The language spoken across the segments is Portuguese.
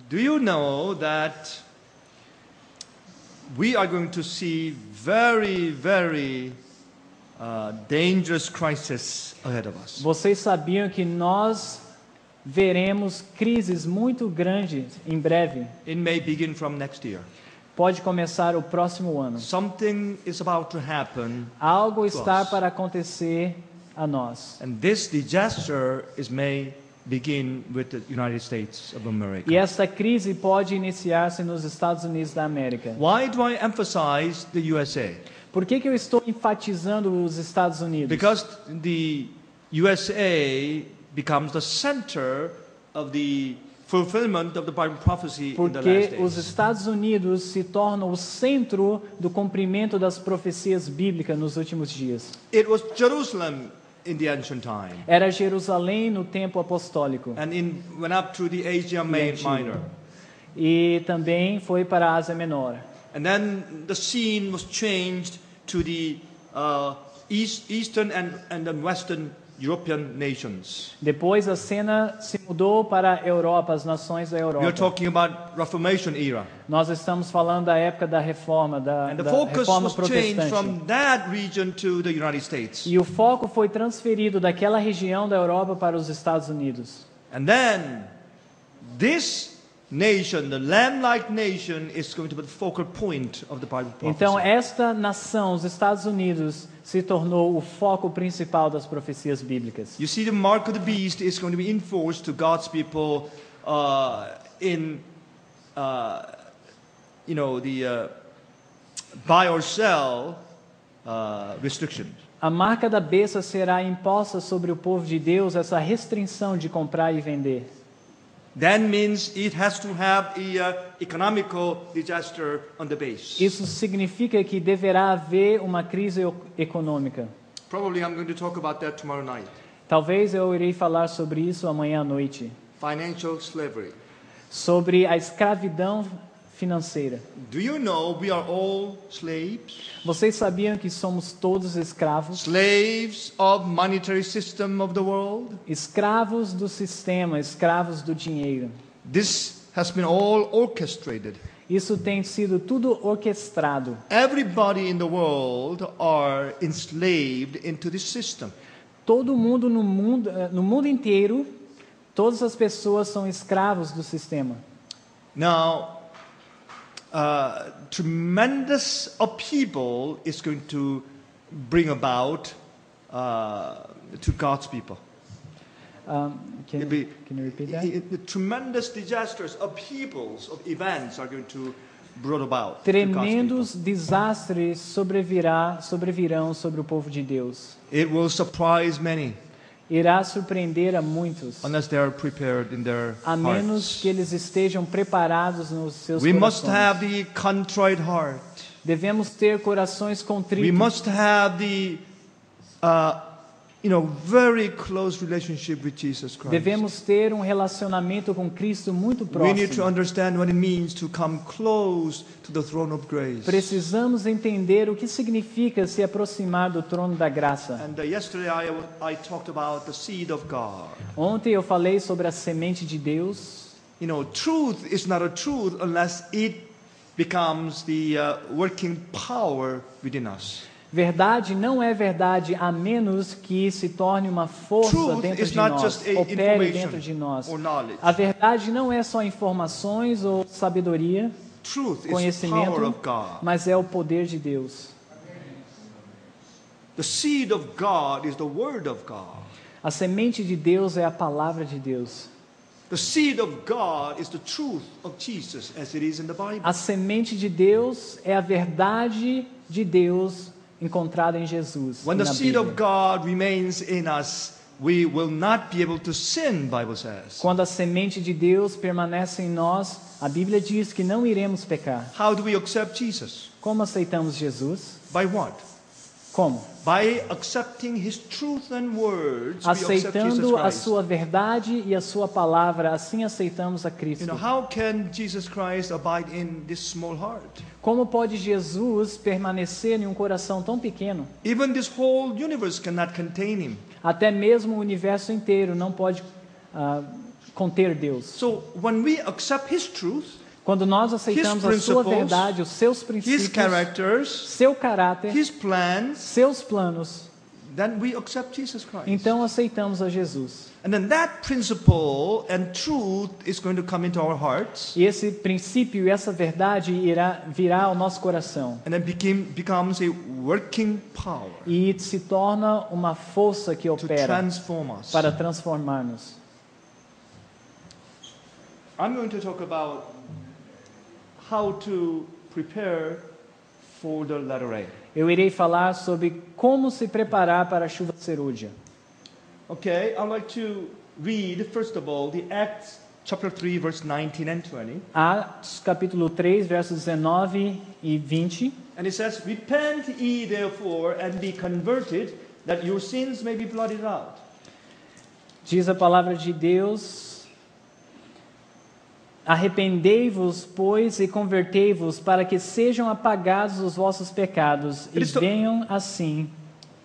Do you know that we are going to see very, very dangerous crisis ahead of us? Vocês sabiam que nós veremos crises muito grandes em breve? It may begin from next year. Pode começar o próximo ano. Something is about to happen. Algo to está us. para acontecer a nós. And this disaster may begin with the United States of America. E essa crise pode iniciar-se nos Estados Unidos da América. Why do I emphasize the USA? Por que eu estou enfatizando os Estados Unidos? Because the USA becomes the center of the fulfillment of the Bible prophecy in the last Porque os days. Estados Unidos se tornam o centro do cumprimento das profecias bíblicas nos últimos dias. It was Jerusalem in the ancient time, Era Jerusalém no tempo apostólico. and went up to the Asia Minor. E também foi para a Ásia Menor. And then the scene was changed to the Eastern and the Western European nations. Depois a cena se mudou para a Europa, as nações da We are Europa. talking about Reformation era. Nós estamos falando da época da Reforma, da And the focus Reforma was changed Protestante. from that region to the United States. E o foco foi transferido daquela região da Europa para os Estados Unidos. And then this nation, the lamb-like nation, is going to be the focal point of the Bible prophecy. Então esta nação, os Estados Unidos, se tornou o foco principal das profecias bíblicas. You see, the mark of the beast is going to be enforced to God's people in, the buy or sell restrictions. A marca da besta será imposta sobre o povo de Deus, essa restrição de comprar e vender. That means it has to have a economical disaster on the base. Isso significa que deverá haver uma crise econômica. Probably I'm going to talk about that tomorrow night. Talvez eu irei falar sobre isso amanhã à noite. Financial slavery. Sobre a escravidão financeira. Do you know we are all slaves? Vocês sabiam que somos todos escravos? Slaves of monetary system of the world? Escravos do sistema, escravos do dinheiro. This has been all orchestrated. Isso tem sido tudo orquestrado. Everybody in the world are enslaved into this system. Todo mundo no mundo inteiro, todas as pessoas são escravos do sistema. Now, tremendous upheaval is going to bring about to God's people. Can you repeat that? The tremendous disasters, upheavals of events are going to brought about to God's Tremendos people. desastres sobrevirão sobre o povo de Deus. It will surprise many Irá surpreender a muitos, unless they are prepared in their a menos hearts. que eles estejam preparados nos seus We must corações. have the contrite heart. Devemos ter corações We contritos. must have the very close relationship with Jesus Christ. Devemos ter um relacionamento com Cristo muito We need to próximo. understand what it means to come close to the throne of grace. Precisamos entender o que significa se aproximar do trono da graça. And yesterday I talked about the seed of God. Ontem eu falei sobre a semente de Deus. Truth is not a truth unless it becomes the working power within us. Verdade não é verdade a menos que se torne uma força Truth dentro is de not nós, just opere information dentro de nós. or knowledge. A verdade não é só informações ou sabedoria, Truth is the power conhecimento, of God. mas é o poder de Deus. The seed of God is the word of God. A semente de Deus é a palavra de Deus. The seed of God is the truth of Jesus as it is in the Bible. A semente de Deus é a verdade de Deus encontrada em Jesus. When na the seed Bíblia. of God remains in us, we will not be able to sin, Bible says. Quando a semente de Deus permanece em nós, a Bíblia diz que não iremos pecar. How do we accept Jesus? Como aceitamos Jesus? By what? Como? By accepting His truth and words, we accept Jesus Aceitando a Christ. sua verdade e a sua palavra, assim aceitamos a Cristo. How can Jesus Christ abide in this small heart? Como pode Jesus permanecer em um coração tão pequeno? Even this whole universe cannot contain Him. Até mesmo o universo inteiro não pode conter Deus. So when we accept His truth, Quando nós aceitamos a sua verdade, os seus His princípios, characters, seu caráter, His plans, seus planos, then we accept Jesus Christ. então aceitamos a Jesus. And then that principle and truth is going to come into our hearts, E esse princípio e essa verdade virá ao nosso coração. and then becomes a working power E se torna uma força que to opera transform us. para transformar-nos. I'm going to talk about how to prepare for the latter rain. Eu irei falar sobre como se preparar para a chuva serúdia. Okay, I'd like to read, first of all, the Acts chapter 3, verse 19 and 20. Atos capítulo 3, versos 19 e 20. And it says, "Repent ye therefore, and be converted, that your sins may be blotted out." Diz a palavra de Deus: Arrependei-vos, pois, e convertei-vos, para que sejam apagados os vossos pecados, e venham assim.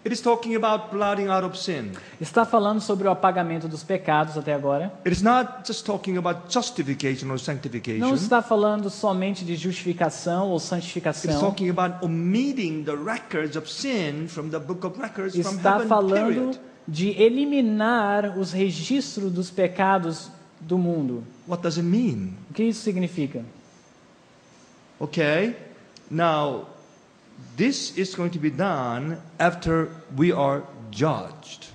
It is talking about blotting out of sin. Está falando sobre o apagamento dos pecados até agora. It is not just talking about justification or sanctification. Não está falando somente de justificação ou It is santificação. talking about omitting the records of sin from the book of records from Está heaven, falando period. de eliminar os registros dos pecados do mundo. What does it mean? O que isso significa? Okay, now this is going to be done after we are judged.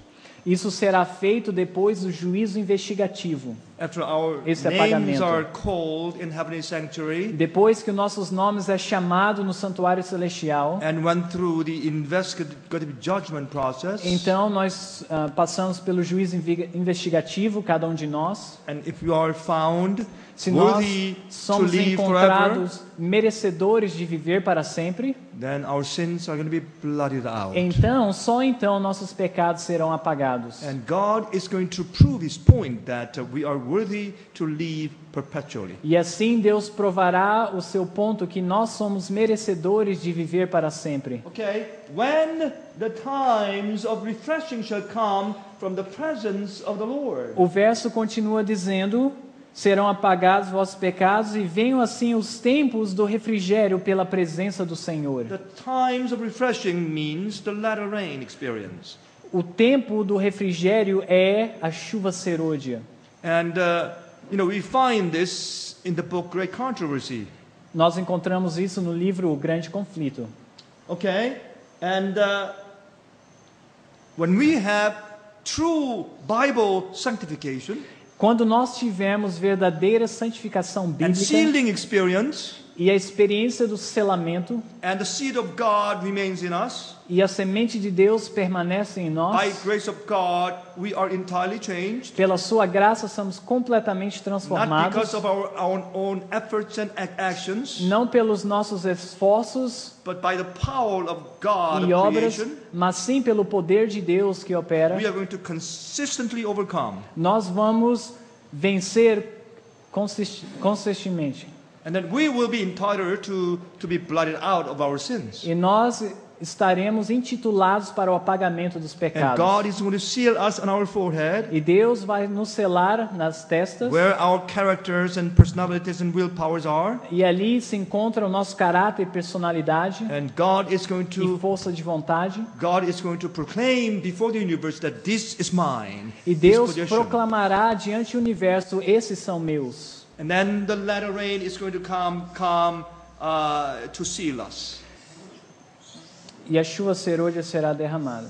Isso será feito depois do juízo investigativo. After our Esse names apagamento. are called in heavenly sanctuary Depois que os nossos nomes é chamado no santuário celestial, and went through the investigative judgment process. então nós passamos pelo juízo investigativo, cada um de nós. And if you are found Se nós worthy to somos live forever, encontrados merecedores de viver para sempre, then our sins are going to be blotted out. então, só então nossos pecados serão apagados. And God is going to prove His point that we are worthy to live perpetually. E assim Deus provará o seu ponto que nós somos merecedores de viver para sempre. Okay, when the times of refreshing shall come from the presence of the Lord. O verso continua dizendo: serão apagados vossos pecados e venham assim os tempos do refrigério pela presença do Senhor. The times of refreshing means the latter rain experience. O tempo do refrigério é a chuva serôdia. And we find this in the book Great Controversy. Nós encontramos isso no livro O Grande Conflito. Okay, and when we have true Bible sanctification Quando nós tivermos verdadeira santificação and bíblica sealing experience, e a experiência do selamento and the seed of God remains in us, e a semente de Deus permanece em by nós, grace of God we are entirely changed, pela sua graça somos completamente not transformados, because of our own efforts and actions, não pelos nossos esforços but by the power of God e of obras, creation. mas sim pelo poder de Deus que opera. We are going to consistently overcome. Nós vamos vencer consistentemente. And then we will be entitled to be blotted out of our sins. E nós estaremos intitulados para o apagamento dos And pecados. God is going to seal us on our forehead, E Deus vai nos selar nas testas. where our characters and personalities and willpowers are. E ali se encontra o nosso caráter e personalidade And God is going e to força de vontade. proclaim before the universe that this is mine. E this Deus possession. proclamará diante do universo: esses são meus. And then the latter rain is going to come to seal us. E a chuva serôdia será derramada.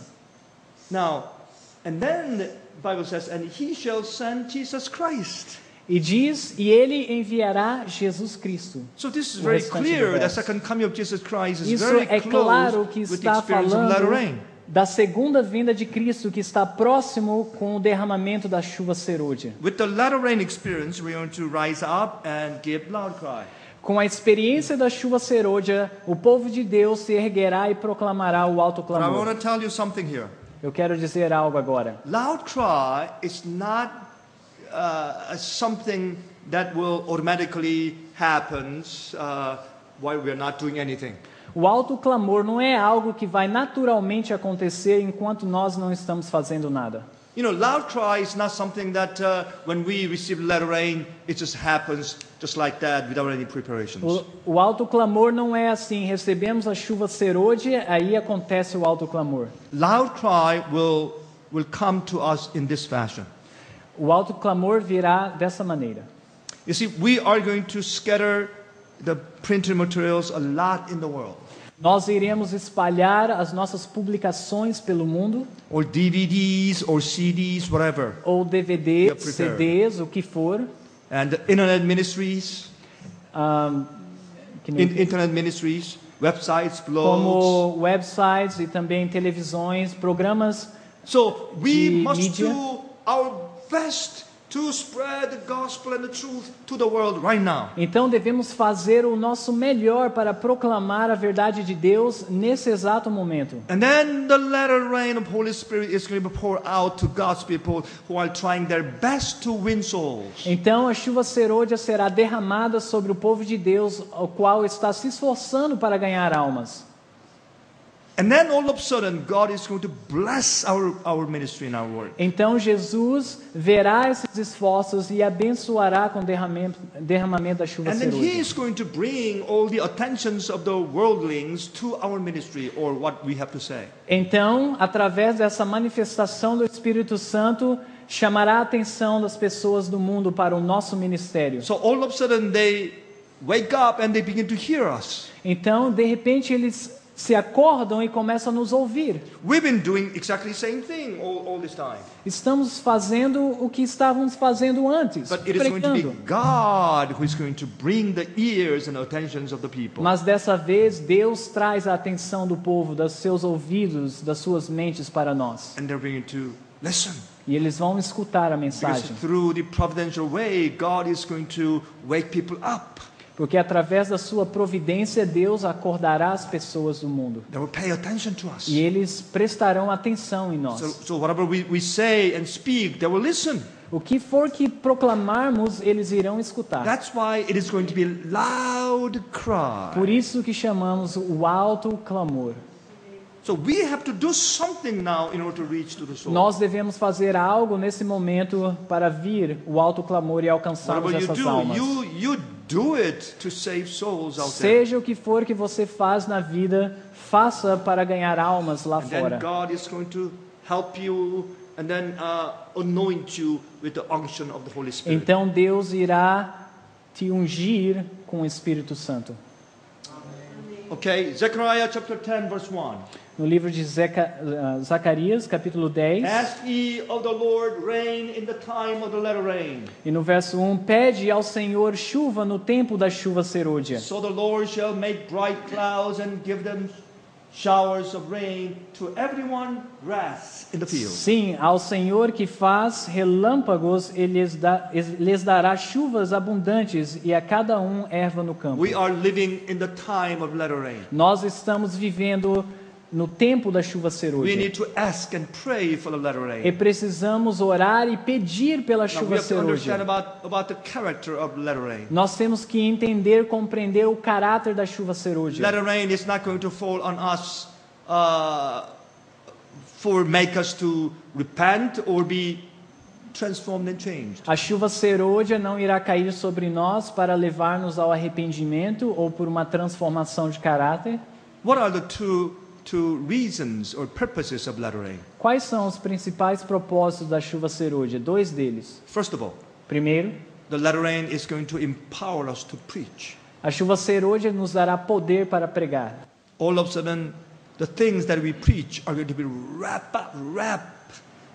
Now, and then the Bible says, and He shall send Jesus Christ. E diz: e ele enviará Jesus Cristo. So this is O very restante do clear. The verso. second coming of Jesus Christ is Isso very é claro close que with the está experience of latter falando rain. da segunda vinda de Cristo, que está próximo com o derramamento da chuva serôdia. With the latter rain experience, we're going to rise up and give loud cry. Com a experiência da chuva serôdia, o povo de Deus se erguerá e proclamará o alto But I clamor. want to tell you something here. Eu quero dizer algo agora. Loud cry is not something that will automatically happen while we are not doing anything. O alto clamor não é algo que vai naturalmente acontecer enquanto nós não estamos fazendo nada. You know, loud cry is not something that when we receive latter rain, it just happens just like that without any preparations. O alto clamor não é assim, recebemos a chuva serôdia, aí acontece o alto clamor. Loud cry will come to us in this fashion. O alto clamor virá dessa maneira. You see, we are going to scatter the printed materials a lot in the world. Nós iremos espalhar as nossas publicações pelo mundo, Or DVDs or CDs, whatever. ou DVDs, Yeah, prepare. CDs, o que for. And the internet ministries, Que nem- internet ministries, websites, blogs. como websites e também televisões, programas. So we de must mídia. do our best to spread the gospel and the truth to the world right now. Então devemos fazer o nosso melhor para proclamar a verdade de Deus nesse exato momento. And then the latter rain of Holy Spirit is going to be poured out to God's people who are trying their best to win souls. Então a chuva serôdia será derramada sobre o povo de Deus, o qual está se esforçando para ganhar almas. And then all of a sudden, God is going to bless our ministry and our work. Então Jesus verá esses esforços e abençoará com o derramamento da chuva And then He serôdia. is going to bring all the attentions of the worldlings to our ministry, or what we have to say. Então, através dessa manifestação do Espírito Santo, chamará a atenção das pessoas do mundo para o nosso ministério. So all of a sudden, they wake up and they begin to hear us. Então, de repente, eles se acordam e começam a nos ouvir. We've been doing exactly the same thing all this time. Estamos fazendo o que estávamos fazendo antes, But it is going to be pregando. God who is going to bring the ears and attentions of the people. Mas dessa vez, Deus traz a atenção do povo, dos seus ouvidos, das suas mentes para nós. And they're going to listen. E eles vão escutar a Because mensagem. through the providential way, God is going to wake people up. Porque através da sua providência, Deus acordará as pessoas do mundo. They will pay attention to us. E eles prestarão atenção em nós. So whatever we say and speak, they will listen. O que for que proclamarmos, eles irão escutar. That's why it is going to be loud cry. Por isso que chamamos o alto clamor. So we have to do something now in order to reach to the soul. Nós devemos fazer algo nesse momento para vir o alto clamor e alcançarmos Whatever you essas do, almas. you do it to save souls out there. Seja o que for que você faz na vida, faça para ganhar almas lá And then fora. God is going to help you and then anoint you with the unction of the Holy Spirit. Então Deus irá te ungir com o Espírito Santo. Okay, Zechariah chapter 10 verse 1. No livro de Zacarias, capítulo 10, Ask ye of the Lord rain in the time of the latter rain. e no verso 1, pede ao Senhor chuva no tempo da chuva serôdia. So the Lord shall make bright clouds and give them showers of rain to everyone grass in the field. Sim, ao Senhor que faz relâmpagos, Ele lhes dará chuvas abundantes e a cada um erva no campo. We are living in the time of latter rain. Nós estamos vivendo no tempo da chuva We serôdia. need to ask and pray for the latter E rain. precisamos orar e pedir pela Now we chuva have to understand serôdia. about the character of latter rain. Nós temos que entender, compreender o caráter da chuva serôdia. Latter rain is not going to fall on us for make us to repent or be transformed and changed. A chuva serôdia não irá cair sobre nós para levar-nos ao arrependimento ou por uma transformação de caráter. What are the two reasons or purposes of latter rain? Quais são os principais propósitos da chuva serôdia? Dois deles. First of all, Primeiro, the latter rain is going to empower us to preach. a chuva serôdia nos dará poder para pregar. All of a sudden, the things that we preach are going to be wrap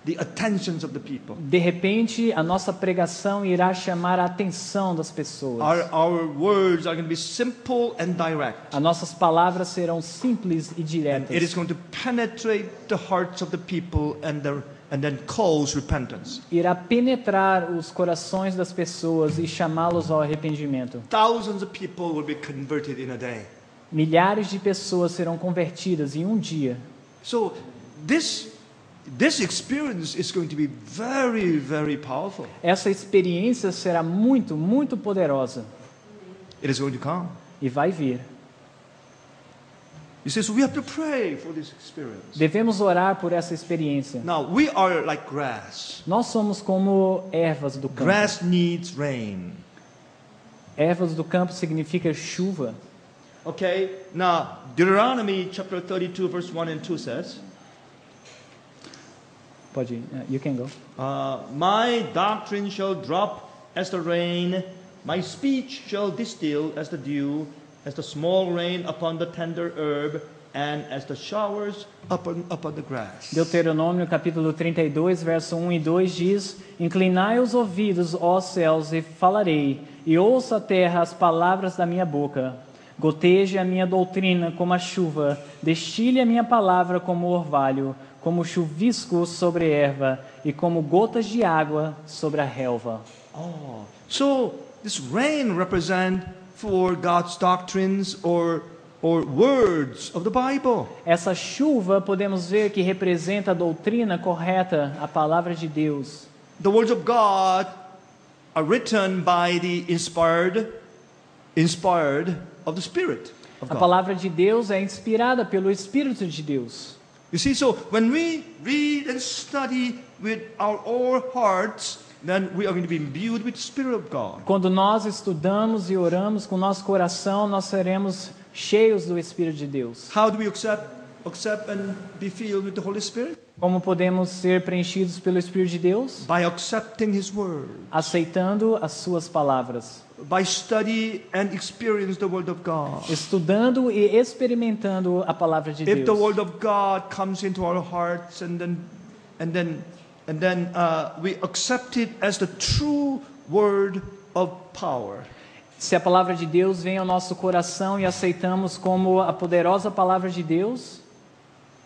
the attentions of the people. De repente, a nossa pregação irá chamar a atenção das pessoas. Our words are going to be simple and direct. As nossas palavras serão simples e And diretas. it is going to penetrate the hearts of the people and then cause repentance. Irá penetrar os corações das pessoas e chamá-los ao arrependimento. Thousands of people will be converted in a day. Milhares de pessoas serão convertidas em um dia. So this experience is going to be very, very powerful. Essa experiência será muito, muito poderosa It is going to come. e vai vir. He says we have to pray for this experience. Devemos orar por essa experiência. Now, we are like grass. Nós somos como ervas do campo. Grass needs rain. Ervas do campo significa chuva. Okay, now Deuteronomy chapter 32 verse 1 and 2 says, Pode ir. You can go. My doctrine shall drop as the rain, my speech shall distill as the dew, as the small rain upon the tender herb, and as the showers upon the grass. Deuteronômio capítulo 32, verso 1 e 2 diz: Inclinai os ouvidos, ó céus, e falarei, e ouça a terra as palavras da minha boca. Goteje a minha doutrina como a chuva, destile a minha palavra como orvalho, como chuvisco sobre erva, e como gotas de água sobre a relva. Oh, so this rain represent for God's doctrines or words of the Bible. Essa chuva podemos ver que representa a doutrina correta, a palavra de Deus. The words of God are written by the inspired of the Spirit of A God. palavra de Deus é inspirada pelo Espírito de Deus. You see, so when we read and study with our all hearts, then we are going to be imbued with the Spirit of God. Quando nós estudamos e oramos com nosso coração, nós seremos cheios do Espírito de Deus. How do we accept and be filled with the Holy Spirit? Como podemos ser preenchidos pelo Espírito de Deus? By accepting His Word, Aceitando as suas palavras, by study and experience the Word of God. estudando e experimentando a palavra de If the Deus. Word of God comes into our hearts and then we accept it as the true word of power. Se a palavra de Deus vem ao nosso coração e aceitamos como a poderosa palavra de Deus,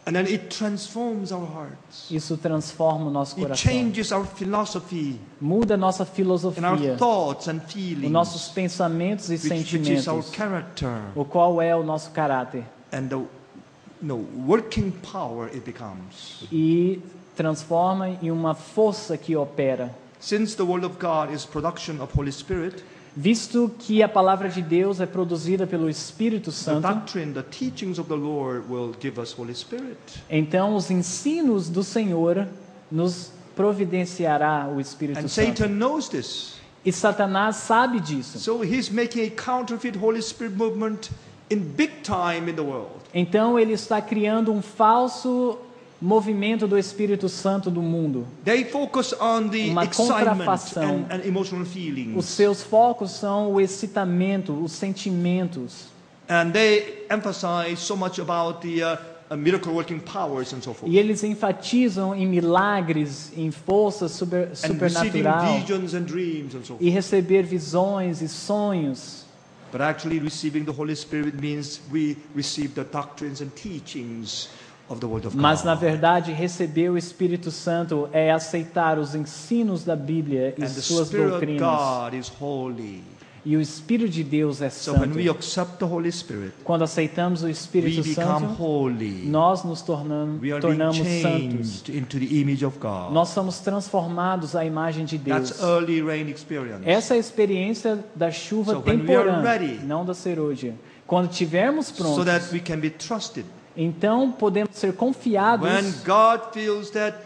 And then it transforms our hearts. isso transforma o nosso It coração. changes our philosophy Muda a nossa and our filosofia, thoughts and os feelings, nossos pensamentos e which is our sentimentos, character o qual é o nosso caráter. and the working power it becomes. E transforma em uma força que opera. Since the Word of God is production of Holy Spirit, Visto que a palavra de Deus é produzida pelo Espírito the Santo, doctrine, the teachings of the Lord will give us Holy Spirit. então os ensinos do Senhor nos providenciará o Espírito And Santo. Satan knows this. E Satanás sabe disso. So he's making a counterfeit Holy Spirit movement in big time in the world. Então ele está criando um falso movimento do Espírito Santo do mundo. They focus on the Uma excitement contrafação. and emotional feelings. Os seus focos são o excitamento, os sentimentos. And they emphasize so much about the miracle working powers and so forth. E eles enfatizam em milagres, em força And receiving supernatural. visions and dreams and so forth. E receber visões e sonhos. But actually receiving the Holy Spirit means we receive the doctrines and teachings of the Word of Mas na God. verdade, receber o Espírito Santo é aceitar os ensinos da Bíblia e And the suas Spirit of doutrinas. God is holy. E o Espírito de Deus é So when we santo. accept the Holy Spirit, Quando aceitamos o we Espírito become Santo, holy. nós nos We are being tornamos santos. changed into the image of God. Nós somos transformados à imagem de Deus. That's early rain experience. Essa é a experiência da chuva So when we are temporânea, ready, não da serôdia. Quando tivermos So prontos, that we can be trusted. então podemos ser confiados. When God feels that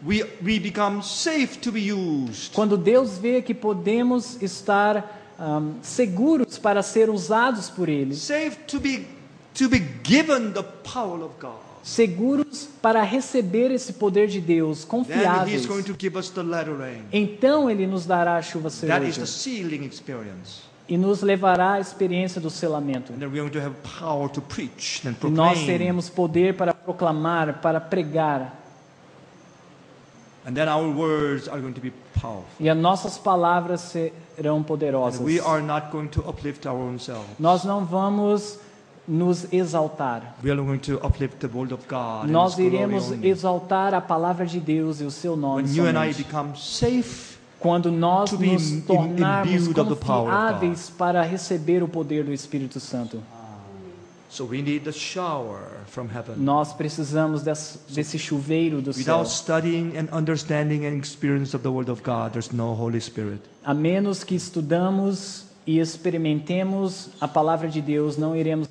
we become safe to be used. Quando Deus vê que podemos estar seguros para ser usados por Ele, Safe to be given the power of God. seguros para receber esse poder de Deus, Then He's confiáveis, going to give us the latter rain. então Ele nos dará a chuva That is serôdia the sealing experience. e nos levará à experiência do selamento. And then we're going to have power to preach and E nós proclaim. teremos poder para proclamar, para pregar. And then our words are going to be powerful. E as nossas palavras serão And poderosas. we are not going to uplift our own self. Nós não vamos nos exaltar. We are going to uplift the word of God. and Nós His glory iremos only. exaltar a palavra de Deus e o seu nome When you and I somente. become safe, Quando nós to be nos tornarmos imbued of the power of confiáveis para receber o poder do Espírito Santo. so we need the shower from heaven. Nós precisamos desse chuveiro do céu. Without studying and understanding and experience of the word of God, there's no Holy Spirit. A menos que estudamos e experimentemos a palavra de Deus, não iremos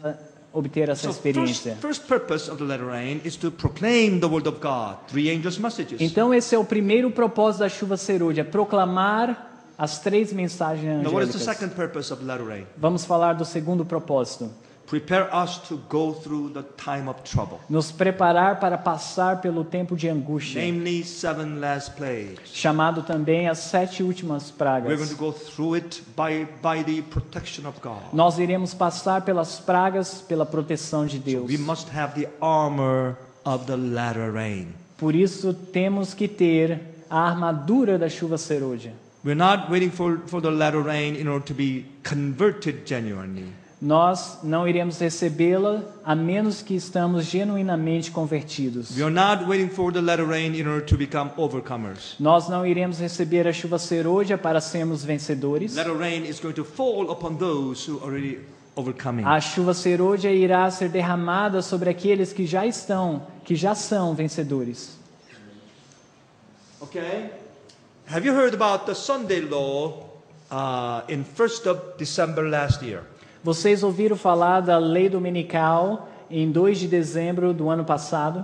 obter essa So experiência. first purpose of the latter rain is to proclaim the word of God, 3 angels' messages. Então esse é o primeiro propósito da chuva serúdia, proclamar as 3 mensagens Now, what is the angélicas. second purpose of the latter rain? Vamos falar do segundo propósito. Prepare us to go through the time of trouble, Nos preparar para passar pelo tempo de angústia, namely 7 last plagues. chamado também as 7 últimas We're going pragas. to go through it by the protection of God. Nós iremos passar pelas pragas pela proteção de Deus. We must have the armor of the latter rain. Por isso temos que ter a armadura da chuva serúdia. We're not waiting for the latter rain in order to be converted genuinely. Nós não iremos recebê-la a menos que estamos genuinamente convertidos. We are not waiting for the latter rain in order to become overcomers. Nós não iremos receber a chuva serúdia para sermos vencedores. Latter rain is going to fall upon those who are already overcoming. A chuva serúdia irá ser derramada sobre aqueles que já são vencedores. Okay? Have you heard about the Sunday law in 1st of December last year? Vocês ouviram falar da lei dominical em 2 de dezembro do ano passado?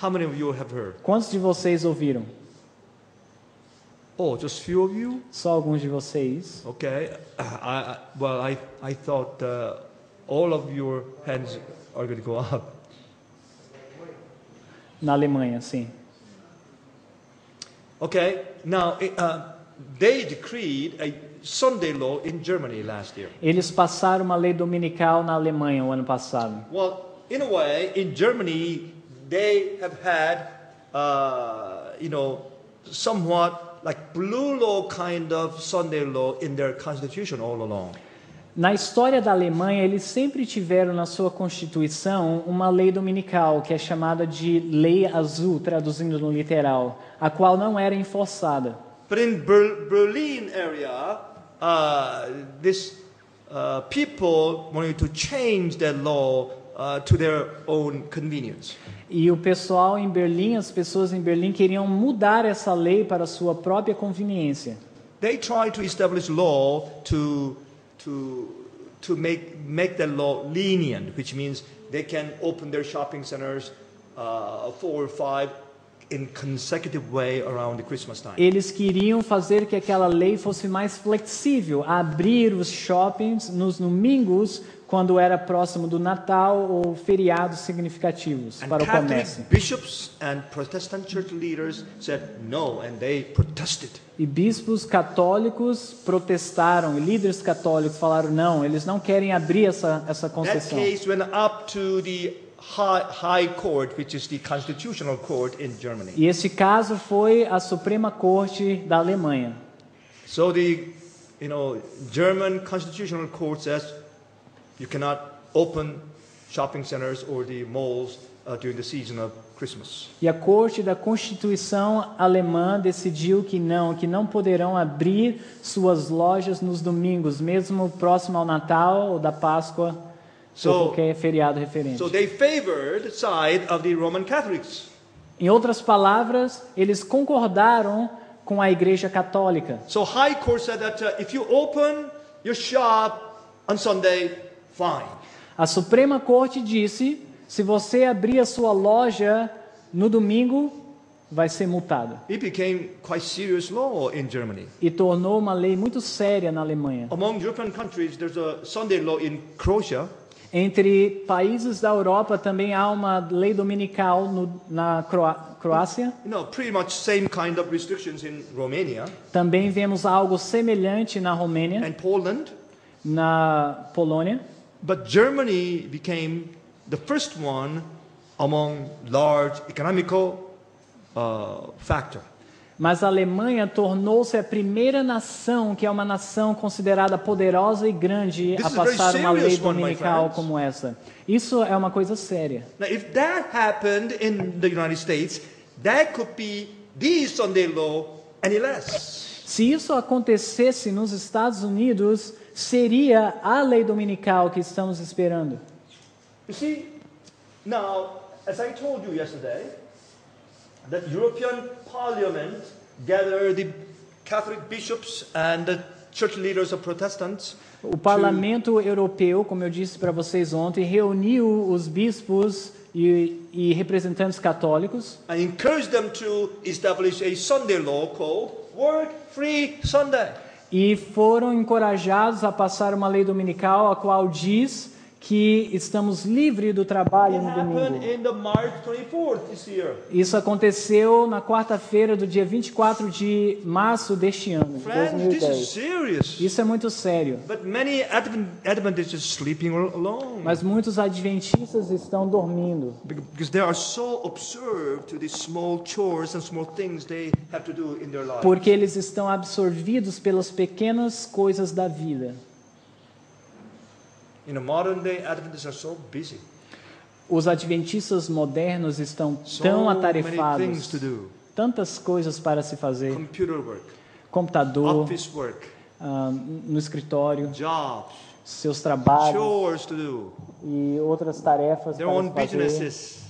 How many of you have heard? Quantos de vocês ouviram? Oh, just few of you? Só alguns de vocês. Okay. I thought all of your hands are going to go up. Na Alemanha, sim. Okay. Now, they decreed a Sunday law in Germany last year. Eles passaram uma lei dominical na Alemanha o ano passado. Well, in a way, in Germany, they have had, somewhat like blue law kind of Sunday law in their constitution all along. Na história da Alemanha, eles sempre tiveram na sua constituição uma lei dominical, que é chamada de Lei Azul, traduzindo no literal, a qual não era enforçada. But in Berlin area, this people wanted to change that law to their own convenience. E o pessoal em Berlim, as pessoas em Berlim queriam mudar essa lei para a sua própria conveniência. They tried to establish law to make the law lenient, which means they can open their shopping centers 4 or 5 in consecutive way around the Christmas time. Eles queriam fazer que aquela lei fosse mais flexível, abrir os shoppings nos domingos quando era próximo do Natal ou feriados significativos And para o Catholic comércio. bishops and Protestant church leaders said no, and they protested. E bispos católicos protestaram, e líderes católicos falaram não, eles não querem abrir essa That concessão. case went up to the High Court, which is the constitutional court in Germany. E esse caso foi a Suprema Corte da Alemanha. So the German constitutional court says you cannot open shopping centers or the malls during the season of Christmas. E a Corte da Constituição Alemã decidiu que não poderão abrir suas lojas nos domingos, mesmo próximo ao Natal ou da Páscoa ou qualquer feriado referente. So they favored the side of the Roman Catholics. Em outras palavras, eles concordaram com a Igreja Católica. So High Court said that if you open your shop on Sunday, fine. A Suprema Corte disse: se você abrir a sua loja no domingo, vai ser multado. It became quite serious law in Germany. E tornou uma lei muito séria na Alemanha. Among European countries, there's a Sunday law in Croatia. Entre países da Europa também há uma lei dominical na Croácia. Pretty much same kind of restrictions in Romania Também vemos algo semelhante na Romênia, and Poland. na Polônia. But Germany became the first one among large economical factor. Mas a Alemanha tornou-se a primeira nação que é uma nação considerada poderosa e grande This a is a very passar uma lei serious one, my dominical friends. como essa. Isso é uma coisa séria. Now, if that happened in the United States, that could be the Sunday law any less. Se isso acontecesse nos Estados Unidos, seria a lei dominical que estamos esperando. You see, now, as I told you yesterday, that European Parliament gathered the Catholic bishops and the church leaders of Protestants O Parlamento Europeu, como eu disse para vocês ontem, reuniu os bispos e representantes católicos and encouraged them to establish a Sunday law called Work-Free Sunday. e foram encorajados a passar uma lei dominical a qual diz que estamos livres do trabalho It no happened domingo. in the March 24th this year. Isso aconteceu na quarta-feira do dia 24 de março deste ano, de Friends, this is 2010. serious. Isso é muito sério. But many Adventists are sleeping alone Mas muitos adventistas estão dormindo, because they are so observed to these small chores and small things they have to do in their lives. porque eles estão absorvidos pelas pequenas coisas da vida. In the modern day, Adventists are so busy. Os adventistas modernos estão So tão many atarefados, things to do. tantas coisas para se fazer, Computer work, computador, office work, no escritório, jobs, seus trabalhos chores to do, e outras tarefas their para own se fazer, businesses,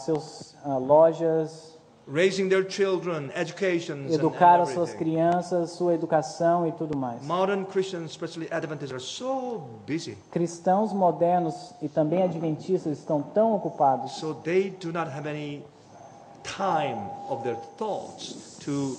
seus lojas, raising their children, educations, educar and as suas everything. crianças, sua educação e tudo mais. Modern Christians, especially Adventists, are so busy, Cristãos modernos e também adventistas estão tão ocupados, so they do not have any time of their thoughts to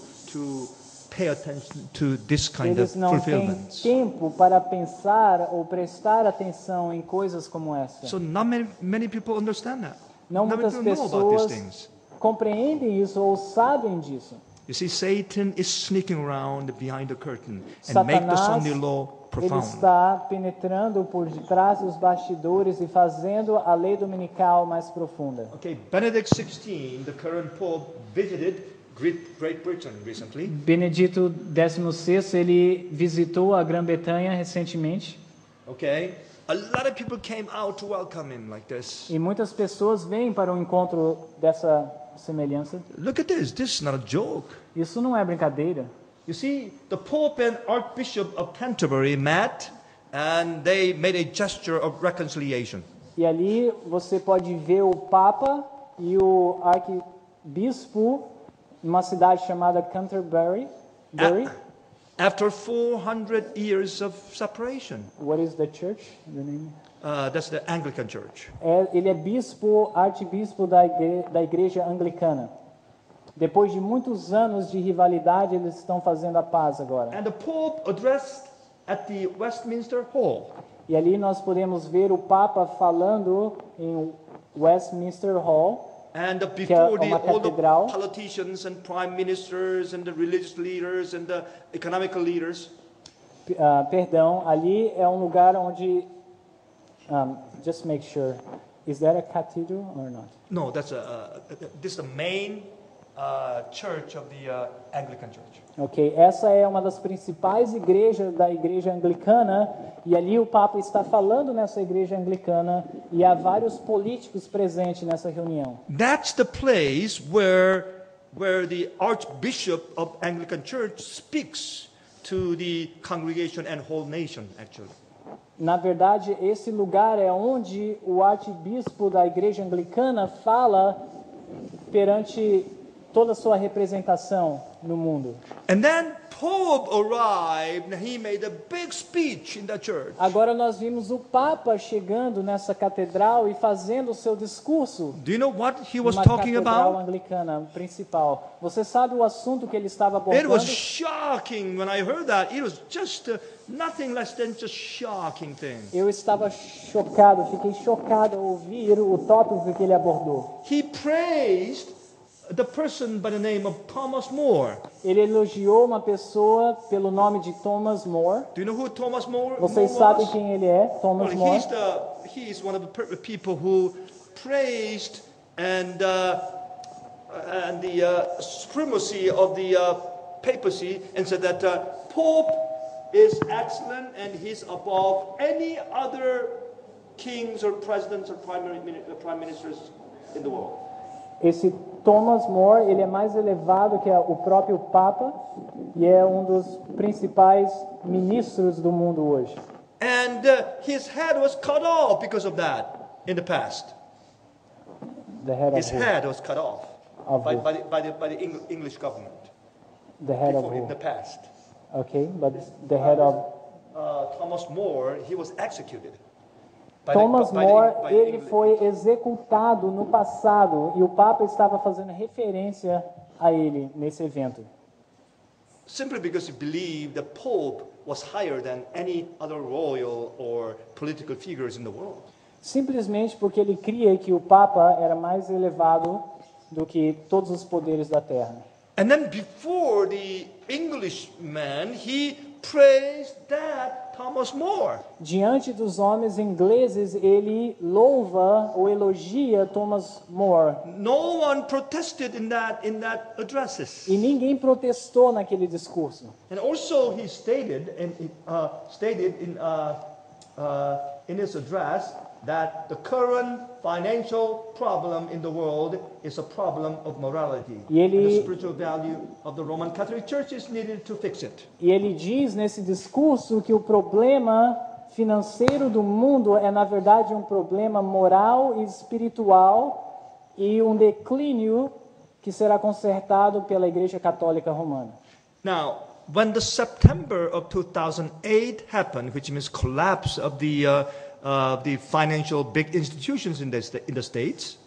pay attention to this kind of eles não têm fulfillments. tempo para pensar ou prestar atenção em coisas como essa. So not many people understand that. Não Not many muitas people know about these pessoas things. compreendem isso ou sabem disso. You see, Satan is sneaking around behind the curtain and make the Satanás, Sunday law ele profound. está penetrando por detrás dos bastidores e fazendo a lei dominical mais profunda. Okay, Benedict XVI, the current pope, visited Great Britain recently. Benedito XVI, ele visitou a Grã-Bretanha recentemente Okay, a lot of people came out to welcome him like this. e muitas pessoas vêm para o encontro dessa semelhança. Look at this. This is not a joke. Isso não é brincadeira. You see, the Pope and Archbishop of Canterbury met and they made a gesture of reconciliation. E ali você pode ver o Papa e o Arcebispo numa cidade chamada Canterbury. After 400 years of separation. What is the church? The name? That's the Anglican Church. Ele é bispo, arcebispo da igreja anglicana. Depois de muitos anos de rivalidade, eles estão fazendo a paz agora. And the Pope addressed at the Westminster Hall. E ali nós podemos ver o Papa falando em Westminster Hall. And Que é before uma all the catedral. politicians and prime ministers and the religious leaders and the economical leaders, Ali é um lugar onde just make sure, is that a cathedral or not? no, that's this is the main church of the Anglican Church. Ok, essa é uma das principais igrejas da igreja anglicana e ali o Papa está falando nessa igreja anglicana e há vários políticos presentes nessa reunião. That's the place where the Archbishop of Anglican Church speaks to the congregation and whole nation, actually. Na verdade, esse lugar é onde o arcebispo da igreja anglicana fala perante toda a sua representação no mundo. And then Pope arrived and he made a big speech in the church. Agora nós vimos o Papa chegando nessa catedral e fazendo o seu discurso. Do you know what he was Uma talking catedral about? anglicana principal. Você sabe o assunto que ele estava It abordando? was shocking when I heard that. It was just nothing less than just shocking thing. Eu estava chocado, fiquei chocado ao ouvir o tópico que ele abordou. He praised the person by the name of Thomas More. Ele elogiou uma pessoa pelo nome de Thomas More. Do you know who Thomas More, Vocês More sabem was? quem ele é, Thomas Well, More? he's one of the people who praised and the supremacy of the papacy and said that Pope is excellent and he's above any other kings or presidents or prime ministers in the world. Esse Thomas More, ele é mais elevado que o próprio Papa e é um dos principais ministros do mundo hoje. And his head was cut off because of that in the past. The head His of who? head was cut off Of by who? the English government The head of before in who? the past. Okay, but the head of Thomas More, he was executed. by Thomas the- by the- More, by the ele English. foi executado no passado e o Papa estava fazendo referência a ele nesse evento. Simply because he believed the Pope was higher than any other royal or political figures in the world. Simplesmente porque ele cria que o Papa era mais elevado do que todos os poderes da Terra. And then before the Englishman, he praised that Thomas More. Diante dos homens ingleses, ele louva ou elogia Thomas More. No one protested in that addresses. E ninguém protestou naquele discurso. And also he stated in his address that the current financial problem in the world is a problem of morality. E ele- And the spiritual value of the Roman Catholic Church is needed to fix it. E ele diz nesse discurso que o problema financeiro do mundo é, na verdade, um problema moral e espiritual e um declínio que será consertado pela Igreja Católica Romana. Now, when the September of 2008 happened, which means collapse of the financial big institutions in the States,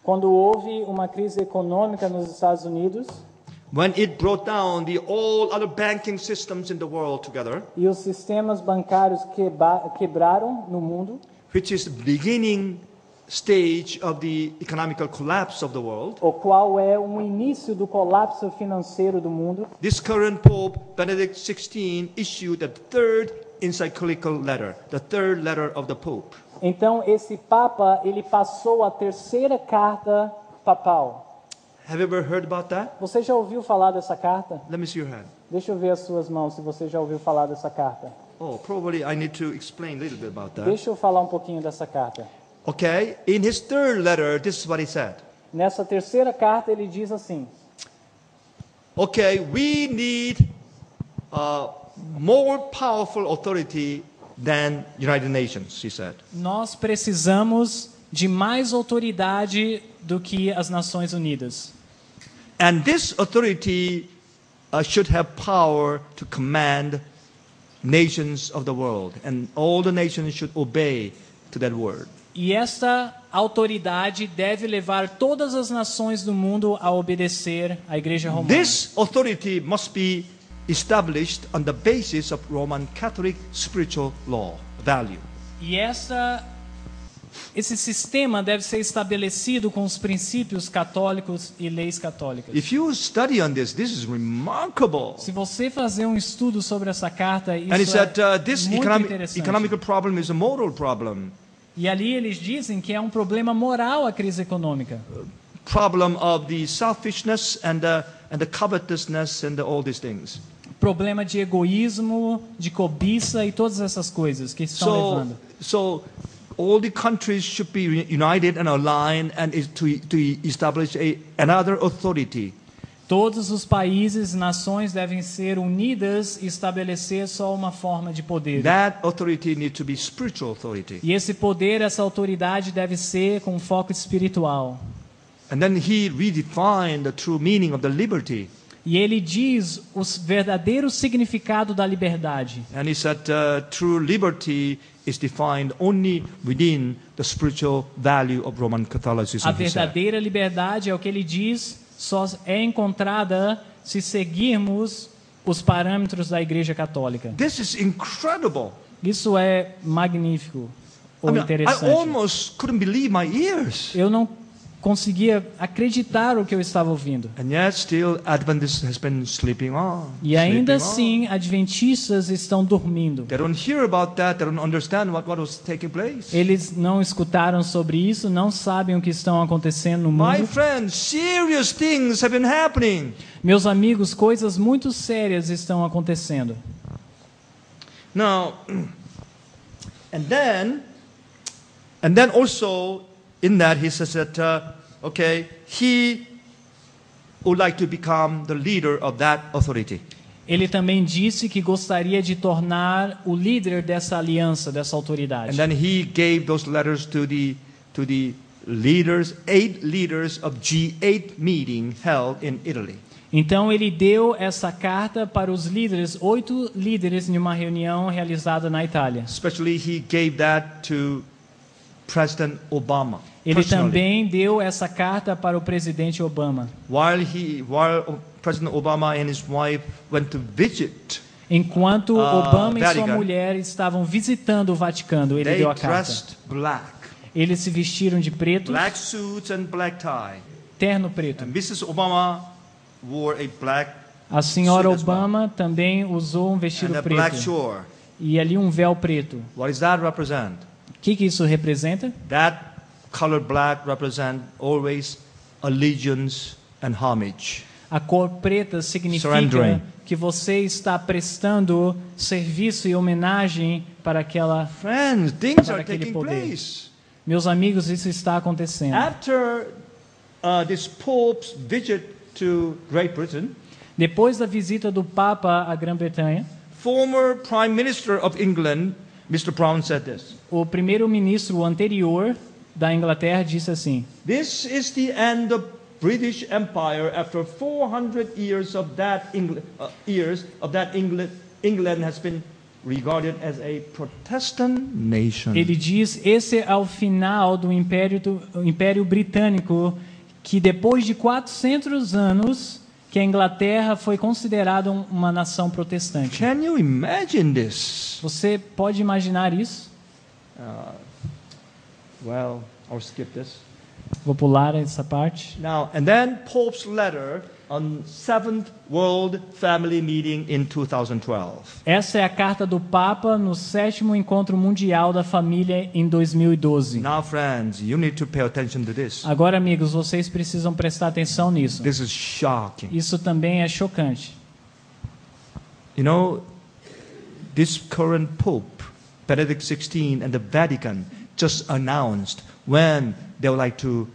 Quando houve uma crise econômica nos Estados Unidos when it brought down all other banking systems in the world together, e os sistemas bancários quebraram no mundo, which is the beginning stage of the economical collapse of the world, o qual é um início do colapso financeiro do mundo, this current Pope, Benedict XVI, issued the third encyclical letter, the third letter of the Pope. então esse Papa ele passou a terceira carta papal. Have you ever heard about that? Você já ouviu falar dessa carta? Let me see your hand. Deixa eu ver as suas mãos se você já ouviu falar dessa carta. Oh, probably I need to explain a little bit about that. Deixa eu falar um pouquinho dessa carta. Okay, in his third letter, this is what he said. Nessa terceira carta ele diz assim: Okay, we need more powerful authority than United Nations, he said. nós precisamos de mais autoridade do que as Nações Unidas. And this authority should have power to command nations of the world, and all the nations should obey to that word. E esta autoridade deve levar todas as nações do mundo a obedecer à Igreja Romana. This authority must be established on the basis of Roman Catholic spiritual law, value. E esse sistema deve ser estabelecido com os princípios católicos e leis católicas. If you study on this is remarkable. Se você fazer um estudo sobre essa carta, And he isso said é this muito interessante. economical problem is a moral problem. E ali eles dizem que é um problema moral a crise econômica. Problem of the selfishness and the covetousness and all these things. Problema de egoísmo, de cobiça e todas essas coisas que estão levando. So all the countries should be united and aligned and to establish another authority. Todos os países, nações devem ser unidas e estabelecer só uma forma de poder. That authority needs to be spiritual authority. E esse poder, essa autoridade deve ser com foco espiritual. And then he redefined the true meaning of the liberty. E ele diz o verdadeiro significado da liberdade. And he said true liberty is defined only within the spiritual value of Roman Catholicism. A verdadeira liberdade, é o que ele diz, só é encontrada se seguirmos os parâmetros da Igreja Católica. This is incredible. Isso é magnífico ou I interessante. almost couldn't believe my ears. Eu não conseguia acreditar o que eu estava ouvindo. And yet still Adventists has been sleeping on. E ainda sleeping on. assim, adventistas estão dormindo. They don't hear about that. They don't understand what was taking place. Eles não escutaram sobre isso, não sabem o que estão acontecendo no My mundo. friends, serious things have been happening. Meus amigos, coisas muito sérias estão acontecendo. Now, and then also in that he says that okay, he would like to become the leader of that authority. Ele também disse que gostaria de tornar o líder dessa aliança, dessa autoridade. And then he gave those letters to the leaders, 8 leaders of G8 meeting held in Italy. Então ele deu essa carta para os líderes, 8 líderes, em uma reunião realizada na Itália. Especially he gave that to President Obama. Ele personally. também deu essa carta para o presidente Obama. While President Obama and his wife went to visit, Enquanto Obama e sua Vatican, mulher estavam visitando o Vaticano, ele they deu a carta. dressed black. Eles se vestiram de preto, Black suits and black tie. terno preto. And Mrs. Obama wore a black A senhora suit as well. Obama também usou um and vestido a black preto shore. e ali um véu preto. What does that represent? O que isso representa? That color black represent always allegiance and homage. A cor preta significa Surrendering. que você está prestando serviço e homenagem para aquela... Friends, things Para are aquele taking poder. place. Meus amigos, isso está acontecendo. After this Pope's visit to Great Britain, Depois da visita do Papa à Grã-Bretanha, former Prime Minister of England, Mr. Brown, said this. o primeiro-ministro anterior da Inglaterra disse assim: This is the end of British Empire after 400 years of that England has been regarded as a Protestant nation. Ele diz: esse é o final do Império Britânico, que depois de 400 anos que a Inglaterra foi considerada uma nação protestante. Can you imagine this? Você pode imaginar isso? Well, I'll skip this. Vou pular essa parte. Now, and then Pope's letter on 7th World Family Meeting in 2012. Essa é a carta do Papa no 7º Encontro Mundial da Família em 2012. Now, friends, you need to pay attention to this. Agora, amigos, vocês precisam prestar atenção nisso. This is shocking. Isso também é chocante. You know, this current Pope, Benedict XVI, and the Vatican just announced when they would like to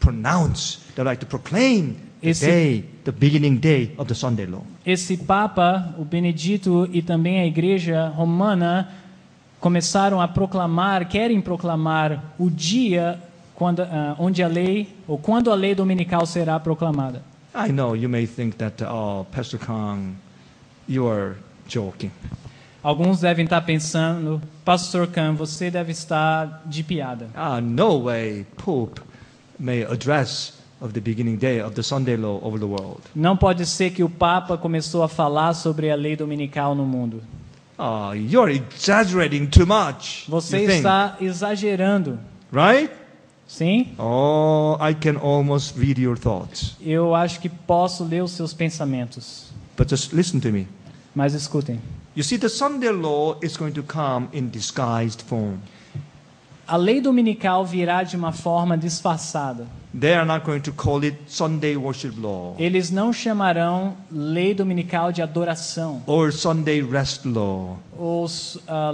pronounce, they would like to proclaim the beginning day of the Sunday law. Esse Papa, o Benedito e também a Igreja Romana começaram a proclamar, querem proclamar o dia quando a lei dominical será proclamada. I know you may think that, Pastor Kang, you are joking. Alguns devem estar pensando, Pastor Khan, você deve estar de piada. No way Pope may address of the beginning day of the Sunday law over the world. Não pode ser que o Papa começou a falar sobre a lei dominical no mundo. You're exaggerating too much. Você you think, está exagerando, right? sim? I can almost read your thoughts. Eu acho que posso ler os seus pensamentos. But just listen to me. Mas escutem. You see, the Sunday law is going to come in disguised form. A lei dominical virá de uma forma disfarçada. They are not going to call it Sunday worship law Eles não chamarão lei dominical de adoração or Sunday rest law. ou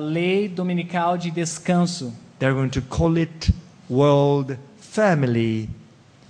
lei dominical de descanso. They're going to call it World Family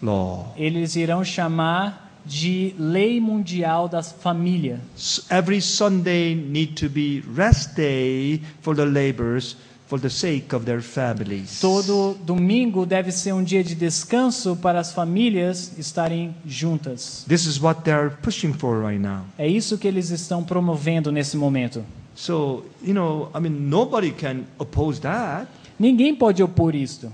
Law. Eles irão chamar de lei mundial da família. Every Sunday need to be rest day for the laborers for the sake of their families. Todo domingo deve ser um dia de descanso para as famílias estarem juntas. This is what they're pushing for right now. É isso que eles estão promovendo nesse momento. So, nobody can oppose that. Ninguém pode opor isto.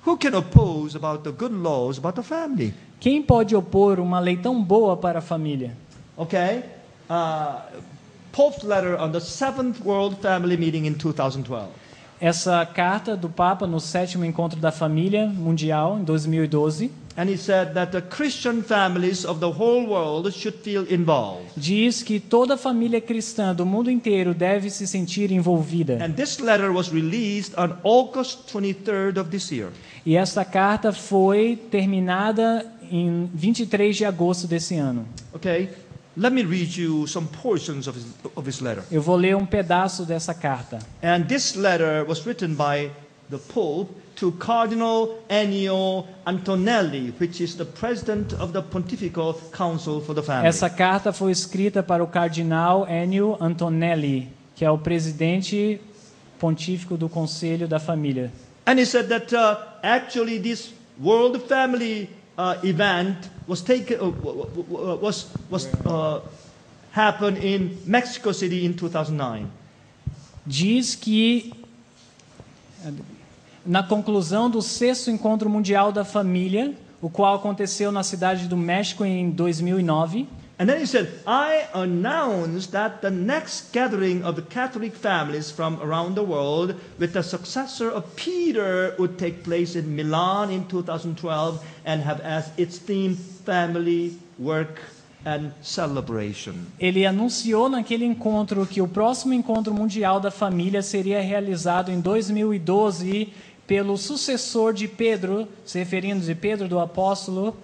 Who can oppose about the good laws about the family? Quem pode opor uma lei tão boa para a família? Okay. Pope's letter on the 7th World Family Meeting in 2012. Essa carta do Papa no 7º Encontro da Família Mundial, em 2012, And he said that the Christian families of the whole world should feel involved. diz que toda família cristã do mundo inteiro deve se sentir envolvida. And this letter was released on August 23rd of this year. E esta carta foi terminada em 23 de agosto desse ano. Okay. Let me read you some portions of his letter. Eu vou ler um pedaço dessa carta. And this letter was written by the Pope to Cardinal Ennio Antonelli, which is the president of the Pontifical Council for the Family. Essa carta foi escrita para o cardeal Ennio Antonelli, que é o presidente pontífico do Conselho da Família. And he said that actually this World Family event was happened in Mexico City in 2009. Diz que na conclusão do 6º Encontro Mundial da Família, o qual aconteceu na cidade do México em 2009. And then he said, I announce that the next gathering of the Catholic families from around the world with the successor of Peter would take place in Milan in 2012 and have as its theme family, work and celebration. Ele anunciou naquele encontro que o próximo Encontro Mundial da Família seria realizado em 2012 pelo sucessor de Pedro, se referindo de Pedro do apóstolo,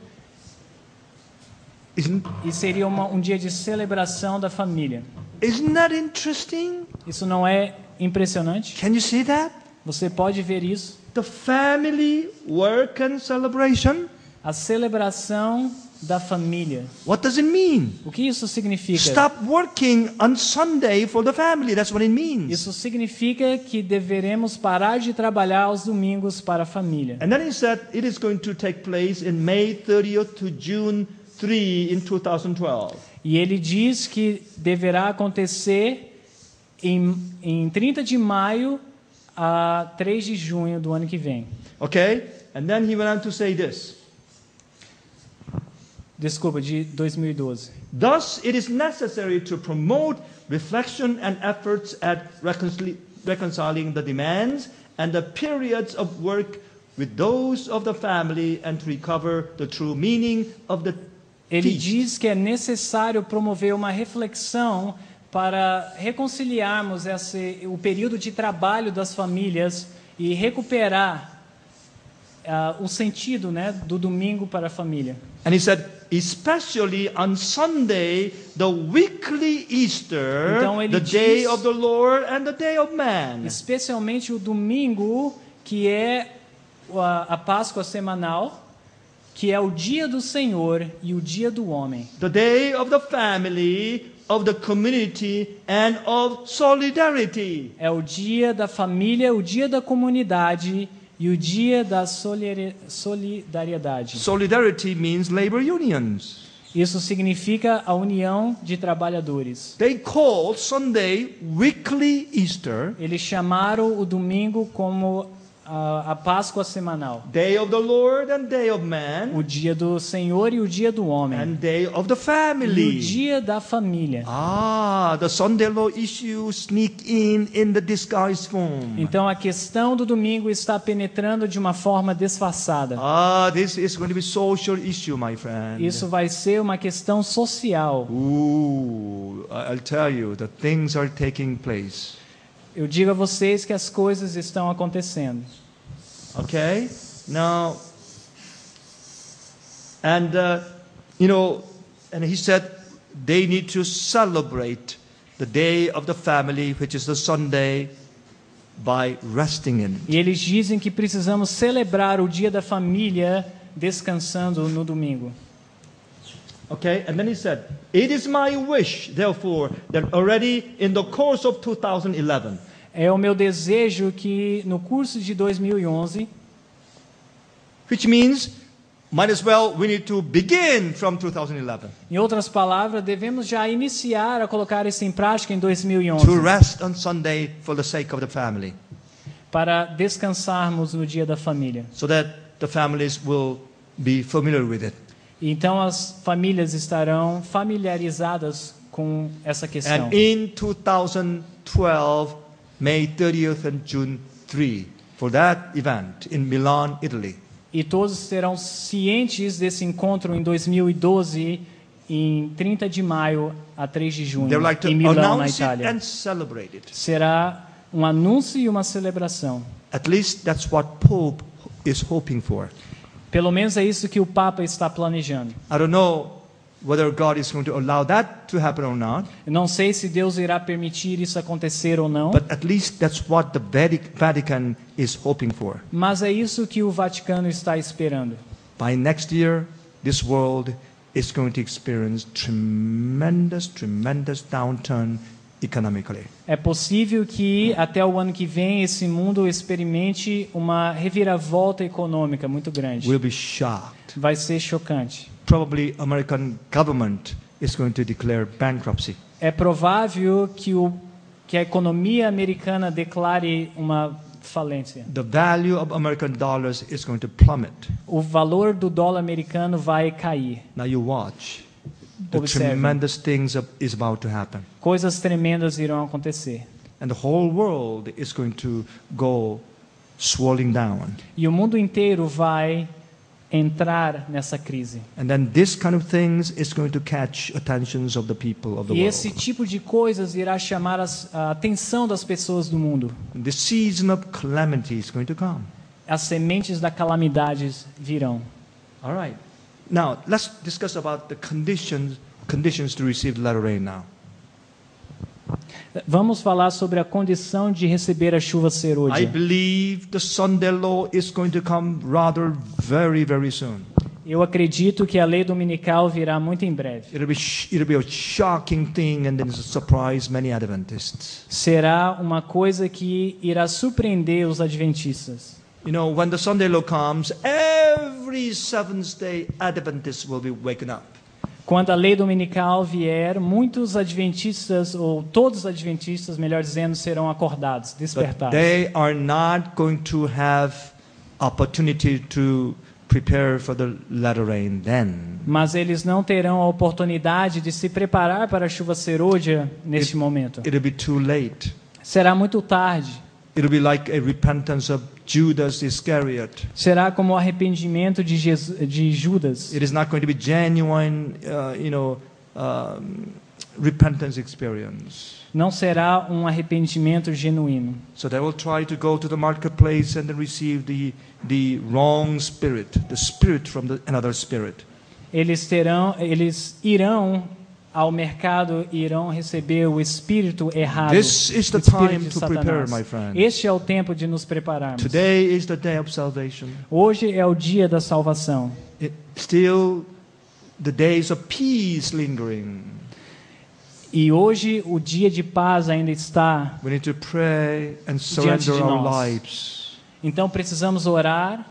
e seria um dia de celebração da família. Isn't that interesting? Isso não é impressionante? Can you see that? Você pode ver isso? The family, work and celebration. A celebração da família. What does it mean? O que isso significa? Stop working on Sunday for the family. That's what it means. Isso significa que deveremos parar de trabalhar aos domingos para a família. And then he said it is going to take place in May 30th to June 3 in 2012. E ele diz que deverá acontecer em 30 de maio a 3 de junho do ano que vem. Okay? And then he went on to say this. Desculpa, de 2012. Thus, it is necessary to promote reflection and efforts at reconciling the demands and the periods of work with those of the family and to recover the true meaning of the Ele feast. diz que é necessário promover uma reflexão para reconciliarmos o período de trabalho das famílias e recuperar o sentido, né, do domingo para a família. And he said, especially on Sunday, the weekly Easter, Então ele the day diz- of the Lord and the day of man. Especialmente o domingo, que é a Páscoa semanal, que é o dia do Senhor e o dia do homem. The day of the family, of the community, and of solidarity. É o dia da família, o dia da comunidade e o dia da solidariedade. Solidarity means labor unions. Isso significa a união de trabalhadores. They call Sunday weekly Easter, Eles chamaram o domingo como a Páscoa semanal. day of the Lord and day of man, O dia do Senhor e o dia do homem. and day of the E o family. dia da família. The Sunday law issue sneak in the disguised form. Então a questão do domingo está penetrando de uma forma disfarçada. This is going to be social issue, my friend. Isso vai ser uma questão social. I'll tell you, the things are taking place. Eu digo a vocês que as coisas estão acontecendo. Okay? Now, and and he said they need to celebrate the day of the family, which is the Sunday, by resting in it. E eles dizem que precisamos celebrar o dia da família descansando no domingo. Okay? And then he said, it is my wish, therefore, that already in the course of 2011, É o meu desejo que no curso de 2011, which means might as well we need to begin from 2011 em outras palavras, devemos já iniciar a colocar isso em prática em 2011, to rest on Sunday for the sake of the family, para descansarmos no dia da família. so that the families will be familiar with it. Então as famílias estarão familiarizadas com essa questão. And in 2012, May 30th and June 3, for that event in Milan, Italy, E todos serão cientes desse encontro em 2012, em 30 de maio a 3 de junho, they would like to em Milão, na announce it Itália. and celebrate it. Será um anúncio e uma celebração. At least that's what Pope is hoping for. Pelo menos é isso que o Papa está planejando. I don't know whether God is going to allow that to happen or not, Eu não sei se Deus irá permitir isso acontecer ou não, but at least that's what the Vatican is hoping for. mas é isso que o Vaticano está esperando. By next year, this world is going to experience tremendous downturn economically. É possível que até o ano que vem esse mundo experimente uma reviravolta econômica muito grande. We'll be shocked. Vai ser chocante. Probably American government is going to declare bankruptcy. É provável que a economia americana declare uma falência. The value of American dollars is going to plummet. O valor do dólar americano vai cair. Now you watch. The Observe. tremendous things is about to happen. Coisas tremendas irão acontecer. And the whole world is going to go swirling down. E o mundo inteiro vai entrar nessa crise. And then this kind of things is going to catch attentions of the people of the E esse world. tipo de coisas irá chamar a atenção das pessoas do mundo. The season of calamity is going to come. As sementes da calamidade virão. All right. Now, let's discuss about the conditions to receive the latter rain now. Vamos falar sobre a condição de receber a chuva I serôdia. believe the Sunday law is going to come rather very, very soon. Eu acredito que a lei dominical virá muito em breve. It'll be a shocking thing and then surprise many Adventists. Será uma coisa que irá surpreender os adventistas. You know, when the Sunday law comes, every seventh-day Adventist will be waken up. Quando a lei dominical vier, muitos adventistas, ou todos os adventistas, melhor dizendo, serão acordados, But despertados. they are not going to have opportunity to prepare for the latter rain then. Mas eles não terão a oportunidade de se preparar para a chuva serôdia neste momento. It'll be too late. Será muito tarde. It'll be like a repentance of Judas Iscariot. Será como o arrependimento de Judas. It is not going to be genuine, repentance experience. Não será um arrependimento genuíno. So they will try to go to the marketplace and then receive the wrong spirit, the spirit from another spirit. Eles irão ao mercado e irão receber o espírito errado. This is the o espírito time de to Satanás. prepare, my friend. Este é o tempo de nos prepararmos. Today is the day of salvation. Hoje é o dia da salvação. Still, the days of peace lingering. E hoje o dia de paz ainda está. We need to pray and Diante surrender de our nós. lives Então precisamos orar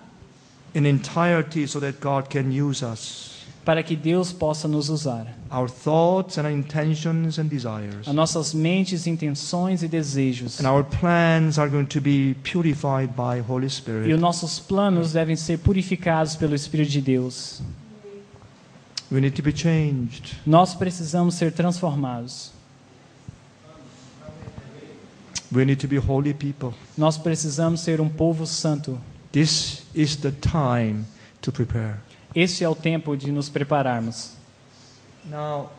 in entirety so that God can use us. para que Deus possa nos usar. Our thoughts and our intentions and desires. As nossas mentes, intenções e desejos. And our plans are going to be purified by Holy E os Spirit. nossos planos devem ser purificados pelo Espírito de Deus. We need to be changed. Nós precisamos ser transformados. We need to be holy people. Nós precisamos ser um povo santo. This is the time to prepare. Este é o tempo de nos prepararmos. Now,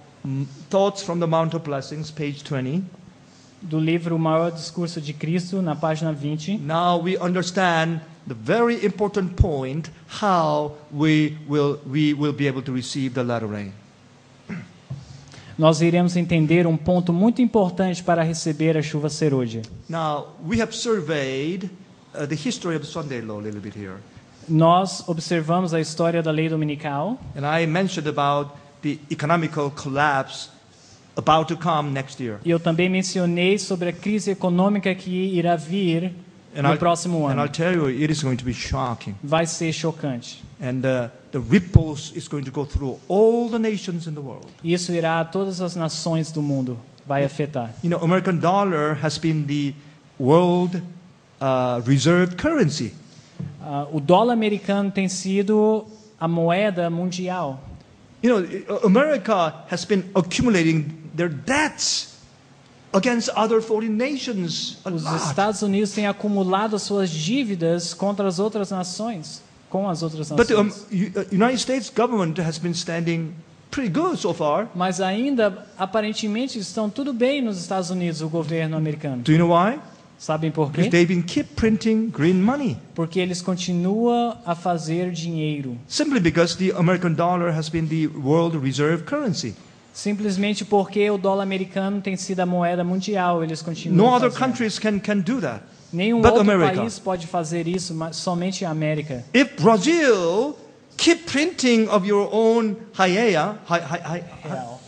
thoughts from the Mount of Blessings, page 20. Do livro O Maior Discurso de Cristo, na página 20. Now we understand the very important point, how we will be able to receive the latter rain. Nós iremos entender um ponto muito importante para receber a chuva serôdia. Now, we have surveyed the history of the Sunday law a little bit here. Nós observamos a história da lei dominical And I mentioned about the economical collapse about to come next year. e eu também mencionei sobre a crise econômica que irá vir no próximo And I'll ano. tell you, it is going to be shocking. Vai ser chocante. And the ripples is going to go through all the nations in the world. Isso irá a todas as nações do mundo. Vai afetar. You know, American dollar has been the world reserve currency. O dólar americano tem sido a moeda mundial. You know, America has been accumulating their debts against other foreign nations a Os lot. Estados Unidos têm acumulado suas dívidas contra as outras nações, com as outras But the nações. United States government has been standing pretty good so far. Mas ainda, aparentemente, estão tudo bem nos Estados Unidos, o governo americano. Do you know why? Sabem por Because quê? they've been keep printing green money. Porque eles continuam a fazer dinheiro. Simply because the American dollar has been the world reserve currency. Simplesmente porque o dólar americano tem sido a moeda mundial, eles No continuam other fazendo. countries can do that. Nenhum but outro America. país pode fazer isso, mas somente a América. If Brazil keep printing of your own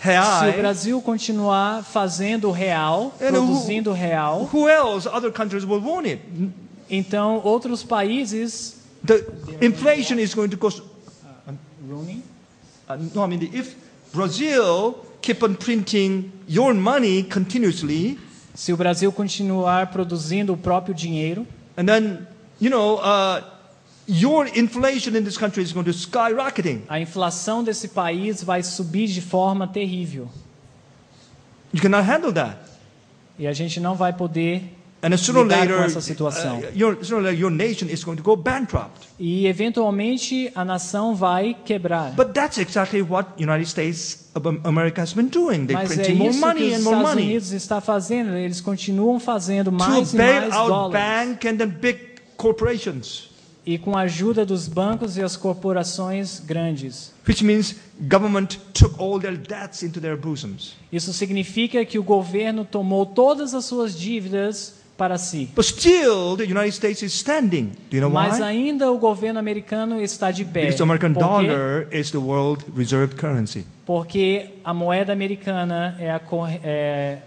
Se o real, Brasil continuar fazendo real, And produzindo real, who else? Other countries will want it. então outros países The inflation is going to go. Rooney? No, I mean, if Brazil keep on printing your money continuously, Se o Brasil continuar produzindo o próprio dinheiro, and then your inflation in this country is going to skyrocketing. a inflação desse país vai subir de forma terrível. You cannot handle that. E a gente não vai poder And sooner or lidar com later, essa situação. your nation is going to go bankrupt. E eventualmente a nação vai quebrar. But that's exactly what United States of America has been doing. They're Mas é printing more isso que money os and more Estados money Unidos está fazendo. Eles continuam fazendo to mais e bail mais out dólares. bank and then big corporations, E com a ajuda dos bancos e as corporações grandes. which means government took all their debts into their bosoms. Isso significa que o governo tomou todas as suas dívidas para si. But still, the United States is standing. Do you know Mas why? ainda o governo americano está de pé. Because the American Por quê? dollar is the world reserve currency. Porque a moeda americana é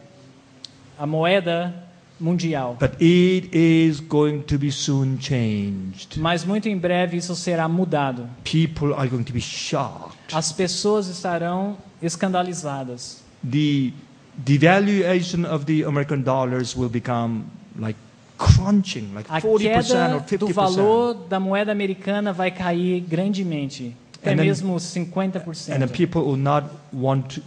a moeda mundial. But it is going to be soon changed. Mas muito em breve isso será mudado. People are going to be shocked. As pessoas estarão escandalizadas. The devaluation of the American dollars will become like crunching, like A 40% or queda do 50%. valor da moeda americana vai cair grandemente, até And then- mesmo And 50%. then people will not want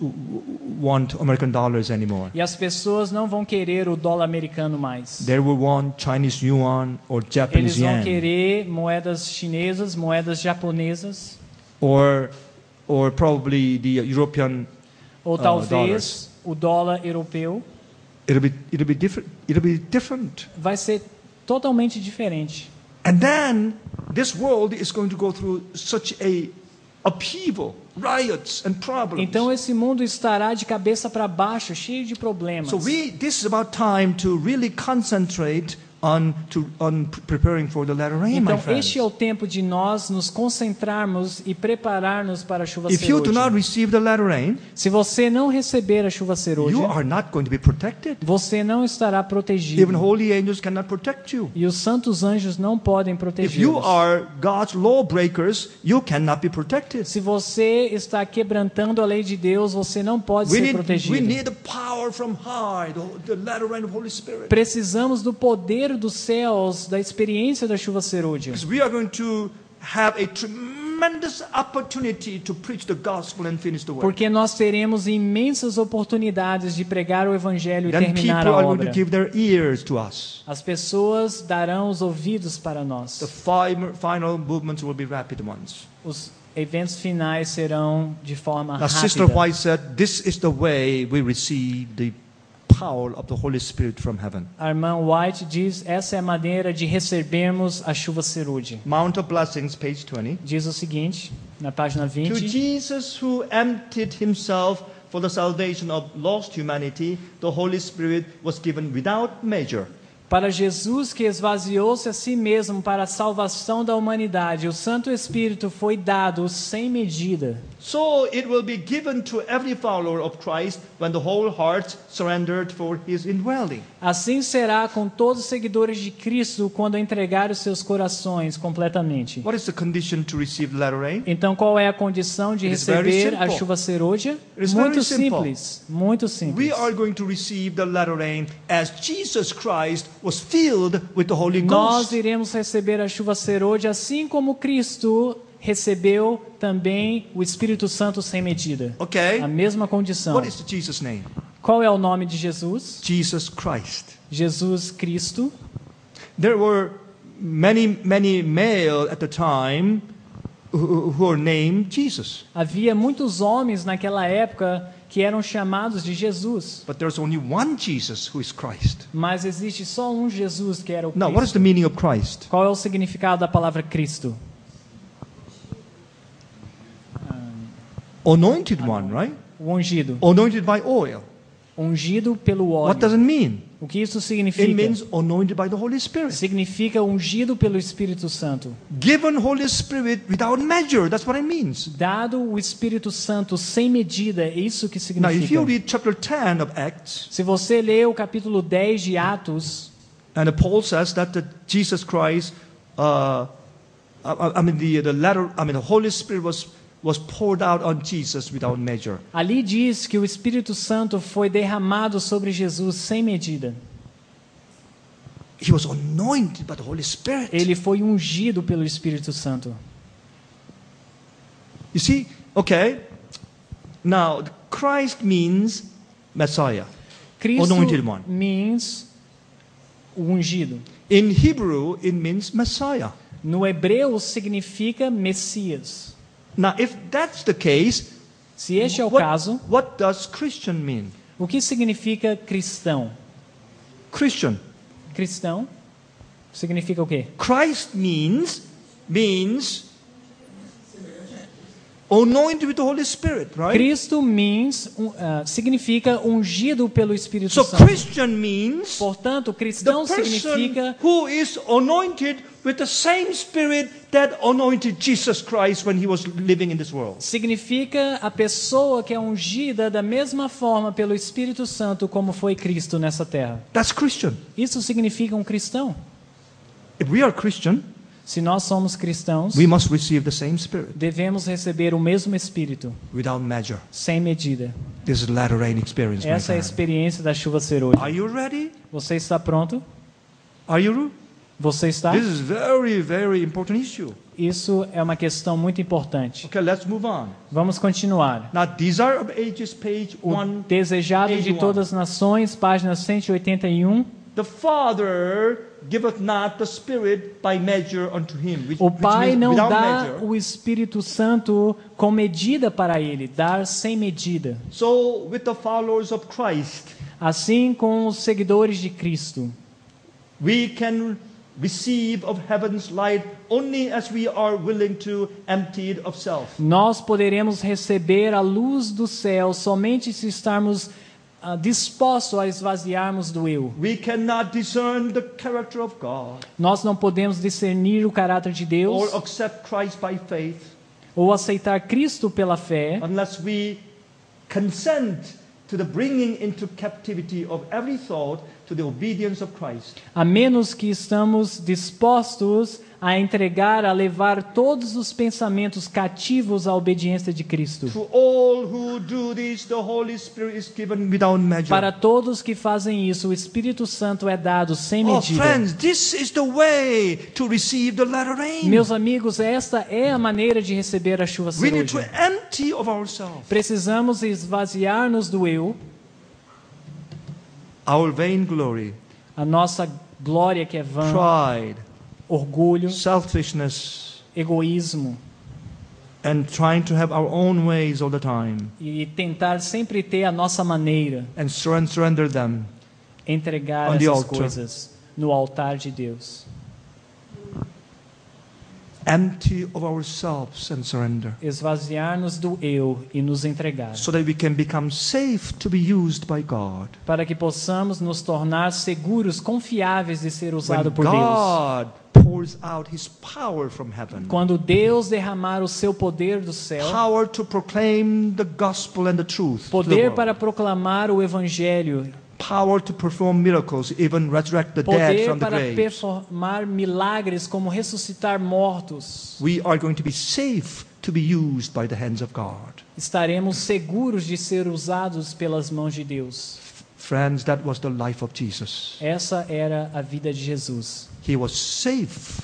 American dollars anymore. E as pessoas não vão querer o dólar americano mais. They will want Chinese yuan or Eles Japanese vão yen querer moedas chinesas, moedas japonesas, or probably the European. ou talvez o dólar europeu. It'll be different. It'll be different. Vai ser totalmente diferente. And then this world is going to go through such a upheaval, riots and problems. Então esse mundo estará de cabeça para baixo, cheio de problemas. So this is about time to really concentrate on preparing for the latter rain, my Então friends. este é o tempo de nós nos concentrarmos e preparar-nos para a chuva If you do not serôdia. receive the latter rain, Se você não receber a chuva you serôdia, are not going to be protected. você não estará Even protegido. holy angels cannot protect you. E os santos anjos não podem If you protegê-los. are God's lawbreakers, you cannot be protected. Se você está quebrantando a lei de Deus, você não pode We ser need protegido. the power from high, the latter rain of Holy Spirit. Precisamos do poder dos céus, da experiência da chuva serôdia. Because we are going to have a tremendous opportunity to preach the gospel and finish the work. Porque nós teremos imensas oportunidades de pregar o evangelho e Then people terminar a are going to obra. give their ears to us. As pessoas darão os ouvidos para The nós. final movements will be rapid ones. Os eventos finais serão de forma Now, Sister rápida. White said, this is the way we receive the power of the Holy Spirit from heaven. A irmã White diz, essa é a maneira de recebermos a chuva serúdia. Mount of Blessings, page 20. Diz o seguinte, na página To 20, Jesus who emptied himself for the salvation of lost humanity, the Holy Spirit was given without measure. para Jesus que esvaziou-se a si mesmo para a salvação da humanidade, o Santo Espírito foi dado sem medida. So it will be given to every follower of Christ when the whole heart surrendered for his indwelling. Assim será com todos os seguidores de Cristo quando entregar os seus corações completamente. What is the condition to receive the latter rain? Então, qual é a condição de It is very receber a simple. chuva serôdia? It is Muito very simple. simples, muito simples. We are going to receive the latter rain as Jesus Christ was filled with the Holy Nós Ghost. iremos receber a chuva serôdia assim como Cristo recebeu também o Espírito Santo sem medida. Okay? A mesma condição. What is Jesus' name? Qual é o nome de Jesus? Jesus Christ. Jesus Cristo. There were many male at the time who were named Jesus. Havia muitos homens naquela época que eram chamados de Jesus. But there's only one Jesus who is Christ. Mas existe só um Jesus que era o Now, what is Cristo. the meaning of Christ? Qual é o significado da palavra Cristo? Anointed one, right? O ungido. Anointed by oil. Ungido pelo What does óleo. it mean? O que isso It significa? means anointed by the Holy Spirit. Significa ungido pelo Espírito Santo. Given Holy Spirit without measure. That's what it means. Dado o Espírito Santo sem medida, é isso que Now, if you significa. read chapter 10 of Acts, Se você ler o capítulo 10 de Atos, and Paul says that Jesus Christ, the Holy Spirit was poured out on Jesus without measure. ali diz que o Espírito Santo foi derramado sobre Jesus sem medida. He was anointed by the Holy Spirit. Ele foi ungido pelo Espírito Santo. You see, okay. Now, Christ means Messiah, Cristo anointed one. means o ungido. In Hebrew, it means Messiah. No hebreu significa Messias. Now, if that's the case, Se este é o caso, what does Christian mean? o que significa cristão? Christian. Cristão significa o quê? Christ means anointed with the Holy Spirit, right? Cristo significa ungido pelo Espírito So Santo. Christian means Portanto, the cristão person significa who is anointed with the same Spirit that anointed Jesus Christ when he was living in this world. significa a pessoa que é ungida da mesma forma pelo Espírito Santo como foi Cristo nessa terra. That's Christian. Isso significa um cristão. If we are Christian, Se nós somos cristãos, we must receive the same Spirit devemos receber o mesmo Espírito, without measure. sem medida. This is latter rain experience, my Essa é a friend. experiência da chuva ser hoje. Are you ready? Você está pronto? Are you? Você está? This is very, very important issue. Isso é uma questão muito importante. Okay, let's move on. Vamos continuar. Now, Desire of Ages, page O 1. Desejado de 81. todas as nações, página 181. The Father giveth not the Spirit by measure unto him, which O Pai means não without dá measure. o Espírito Santo com medida para ele, dar sem medida. So, with the followers of Christ, Assim com os seguidores de Cristo, we can receive of heaven's light only as we are willing to empty it of self. nós poderemos receber a luz do céu somente se estarmos dispostos a esvaziarmos do eu. We cannot discern the character of God Nós não podemos discernir o caráter de Deus or accept Christ by faith ou aceitar Cristo pela fé unless we consent to the bringing into captivity of every thought to the obedience of Christ. a menos que estamos dispostos a entregar, a levar todos os pensamentos cativos à obediência de Cristo. To all who do this, the Holy Spirit is given without measure. Para todos que fazem isso, o Espírito Santo é dado sem Oh, medida. friends, this is the way to receive the latter rain. Meus amigos, esta é a maneira de receber a chuva We need to ceruja. empty of ourselves. Precisamos esvaziar-nos do eu, Our vain glory, a nossa glória que é vã, pride, orgulho, selfishness, egoísmo and trying to have our own ways all the time e tentar sempre ter a nossa maneira, and surrender them. entregar On the essas altar. coisas no altar de Deus. Empty of ourselves and surrender Esvaziar-nos do eu e nos entregar, so that we can become safe to be used by God. para que possamos nos tornar seguros, confiáveis de ser When usado por Deus. God pours out His power from heaven, Quando Deus derramar o seu poder do céu, power to proclaim the gospel and the truth, to the poder world. para proclamar o evangelho, Power to perform miracles, even resurrect the dead poder from the para grave. performar milagres como ressuscitar mortos, We are going to be safe to be used by the hands of God. estaremos seguros de ser usados pelas mãos de Deus. Friends, that was the life of Jesus. Essa era a vida de Jesus. He was safe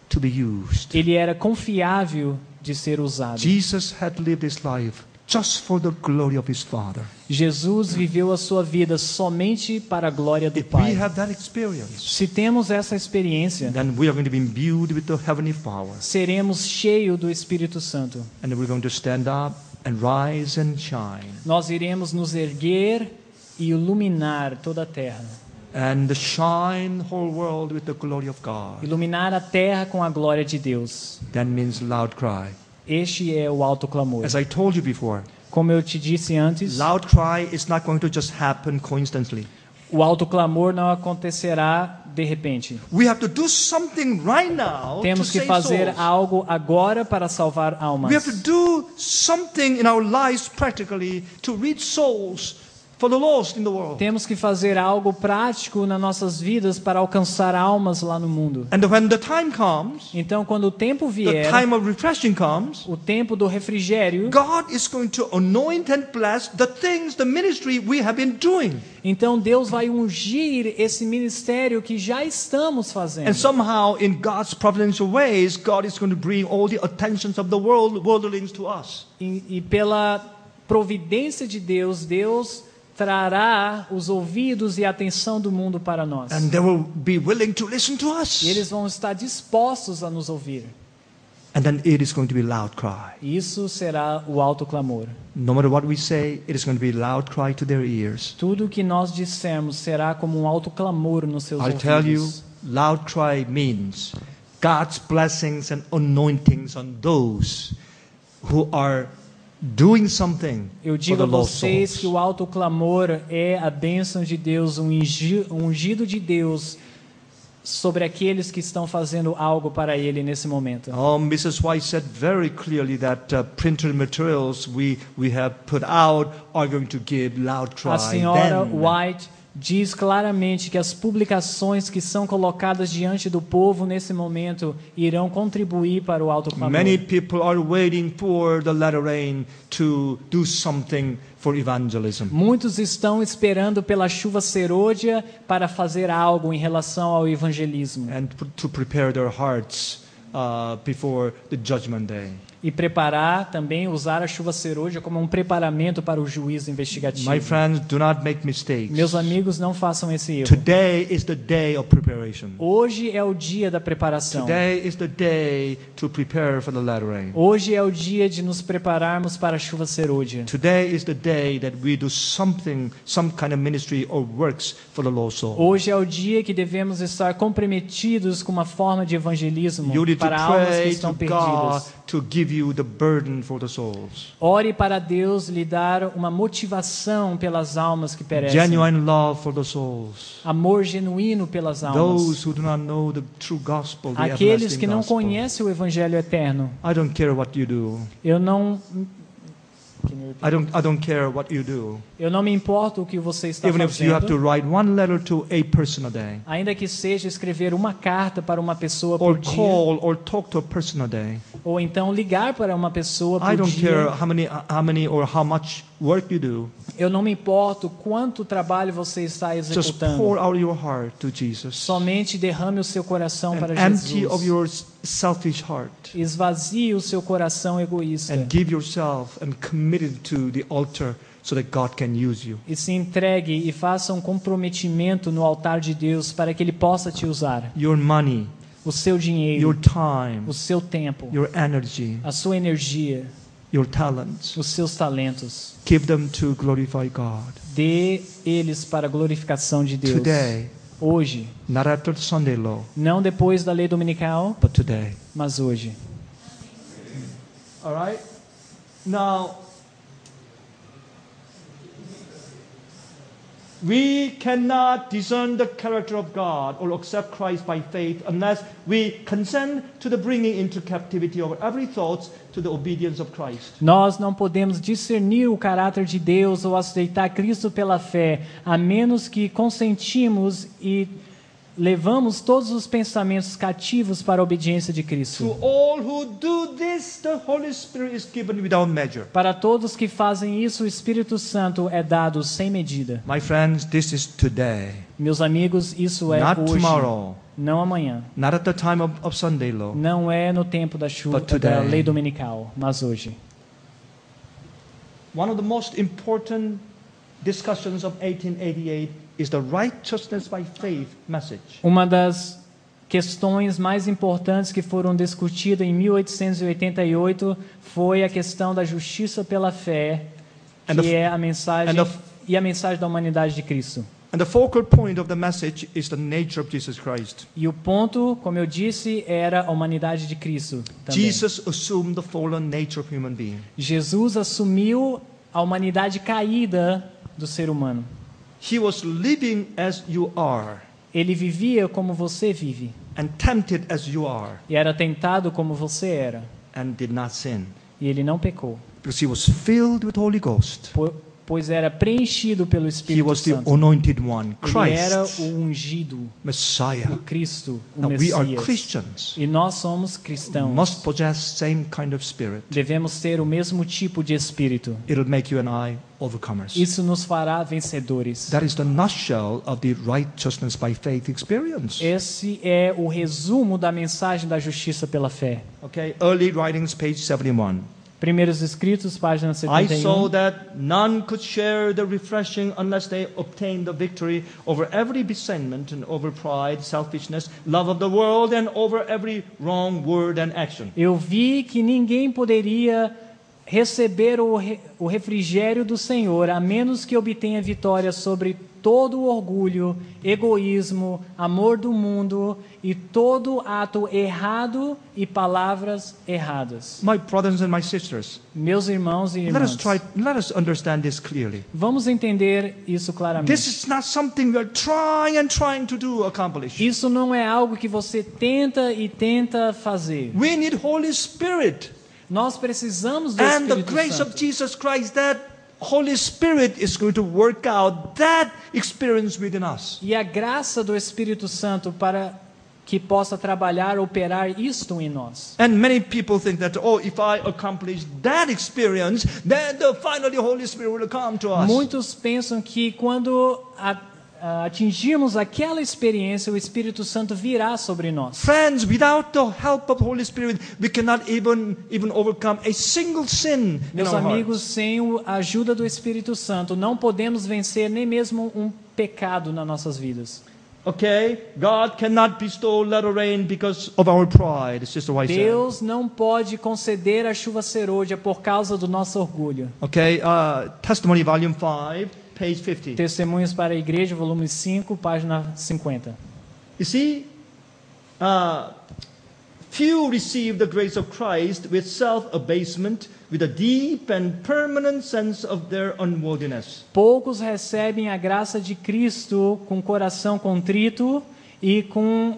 to be used. Ele era confiável de ser usado. Jesus had lived his life just for the glory of his Father. Jesus viveu a sua vida somente para a glória do If we Pai. have that experience, Se temos essa experiência, then we are going to be imbued with the heavenly power. seremos cheios do Espírito Santo. And we're going to stand up and rise and shine. Nós iremos nos erguer e iluminar toda a terra. And shine the whole world with the glory of God. Iluminar a terra com a glória de Deus. That means loud cry. Este é o alto clamor. As I told you before, Como eu te disse antes, loud cry is not going to just happen coincidentally. O alto clamor não acontecerá de repente. We have to do something right now Temos to que save fazer souls. algo agora para salvar We have almas. to do something in our lives practically to reach souls for the lost in the world. Temos que fazer algo prático nas nossas vidas para alcançar almas lá no mundo. And when the time comes, Então, quando o tempo the vier, time of refreshing comes, o tempo do refrigério, God is going to anoint and bless the things, the ministry we have been doing. então Deus vai ungir esse ministério que já estamos fazendo. And somehow, in God's providential ways, God is going to bring all the attentions of the worldlings to us. E pela providência de Deus, Deus trará os ouvidos e a atenção do mundo para nós. And they will be willing to listen to us. E eles vão estar dispostos a nos ouvir. And then it is going to be loud cry. Isso será o alto clamor. No matter what we say, it is going to be loud cry to their ears. Tudo o que nós dissermos será como um alto clamor nos seus I'll tell you, ouvidos. loud cry means God's blessings and anointings on those who are doing something Eu for digo the a lost vocês souls. que o alto clamor é a bênção de Deus, um ungido de Deus sobre aqueles que estão fazendo algo para Ele nesse momento. Oh, Mrs. White said very clearly that printed materials we have put out are going to give loud cry. A senhora Then, White diz claramente que as publicações que são colocadas diante do povo nesse momento irão contribuir para o alto clamor. many people are waiting for the latter rain to do something for evangelism. Muitos estão esperando pela chuva serôdia para fazer algo em relação ao evangelismo And to prepare their hearts before the judgment day. e preparar também, usar a chuva serôdia como um preparamento para o juízo investigativo. My friends, do not make mistakes. Meus amigos, não façam esse erro. Today is the day of preparation. Hoje é o dia da preparação. Today is the day to prepare for the latter rain. Hoje é o dia de nos prepararmos para a chuva serôdia. Today is the day that we do something, some kind of ministry or works for the lost soul. Hoje é o dia que devemos estar comprometidos com uma forma de evangelismo You need to para almas que pray estão to God perdidas. to give you the burden for the souls. Ore para Deus lhe dar uma motivação pelas almas que perecem. Genuine love for the souls. Amor genuíno pelas almas. Those who do not know the true gospel, the Aqueles everlasting que não gospel. conhecem o evangelho eterno. I don't care what you do. Eu não I don't care what you do. me importo o que você está Even if you have to fazendo. write one letter to a person a day, Ainda que seja escrever uma carta para uma pessoa or por dia, call or talk to a person a day. ou então ligar para uma pessoa I por don't care dia. how many or how much work you do. Eu não me importo quanto trabalho você está Just executando. pour out your heart to Jesus. Somente derrame o seu coração para And empty of Jesus. your selfish heart. Esvazie o seu coração egoísta. And give yourself and commit it to the altar so that God can use you. E se entregue e faça um comprometimento no altar de Deus para que Ele possa te usar. Your money, O seu dinheiro, your time, o seu tempo, your energy, a sua energia, your talents. os seus talentos. Give them to glorify God. Dê eles para a glorificação de Deus. Today, Hoje. not after the Sunday law, Não depois da lei dominical, but today. mas hoje. All right? Now, we cannot discern the character of God or accept Christ by faith unless we consent to the bringing into captivity of every thought to the obedience of Christ. Nós não podemos discernir o caráter de Deus ou aceitar Cristo pela fé, a menos que consentimos e levamos todos os pensamentos cativos para a obediência de To Cristo. all who do this, the Holy Spirit is given without measure. Para todos que fazem isso, o Espírito Santo é dado sem medida. My friends, this is today, Meus amigos, isso é not hoje, tomorrow, não amanhã. not at the time of Sunday law. Não é no tempo da chuva, But today. da lei dominical, mas hoje. One of the most important discussions of 1888 is the righteousness by faith message. Uma das questões mais importantes que foram discutidas em 1888 foi a questão da justiça pela fé, que é a mensagem a mensagem da humanidade de Cristo. And the focal point of the message is the nature of Jesus Christ. E o ponto, como eu disse, era a humanidade de Cristo também. Jesus assumed the fallen nature of human being. Jesus assumiu a humanidade caída do ser humano. He was living as you are Ele vivia como você vive and tempted as you are e era tentado como você era, and did not sin e ele não pecou, because he was filled with Holy Ghost. pois era preenchido pelo He Espírito was the Santo. anointed one, Ele era Christ, o ungido, Messiah. o Cristo, o Now we are Messias. Christians. E nós somos We cristãos. must possess same kind of spirit. Devemos ter o mesmo tipo de espírito. It'll make you and I overcomers. Isso nos fará vencedores. That is the nutshell of the righteousness by faith experience. Esse é o resumo da mensagem da justiça pela fé. Okay, early writings, page 71. Primeiros Escritos, página I saw 71. that none could share the refreshing unless they obtained the victory over every resentment and over pride, selfishness, love of the world, and over every wrong word and action. Eu vi que ninguém poderia receber o refrigério do Senhor, a menos que obtenha vitória sobre todo o orgulho, egoísmo, amor do mundo e todo ato errado e palavras erradas. My brothers and my sisters, Meus irmãos e irmãs, let us understand this clearly. vamos entender isso claramente. This is not something we are trying to do, accomplish. Isso não é algo que você tenta fazer. We need Holy Spirit Nós precisamos do and the Espírito grace of Santo. Jesus Christ that Holy Spirit is going to work out that experience within us. E a graça do Espírito Santo para que possa trabalhar, operar isto em nós. And many people think that, oh, if I accomplish that experience, then finally the Holy Spirit will come to us. Muitos pensam que quando atingirmos aquela experiência, o Espírito Santo virá sobre nós. Friends, without the help of the Holy Spirit, we cannot even overcome a single sin in Meus our amigos, hearts. sem a ajuda do Espírito Santo, não podemos vencer nem mesmo um pecado nas nossas vidas. Okay? God cannot bestow little rain because of our pride, Sister White said. Deus não pode conceder a chuva serôdia por causa do nosso orgulho. Okay, Testimony Volume 5, page 50. Testemunhos para a Igreja, volume 5, página 50. You see, few receive the grace of Christ with self-abasement, with a deep and permanent sense of their unworthiness. Poucos recebem a graça de Cristo com coração contrito e com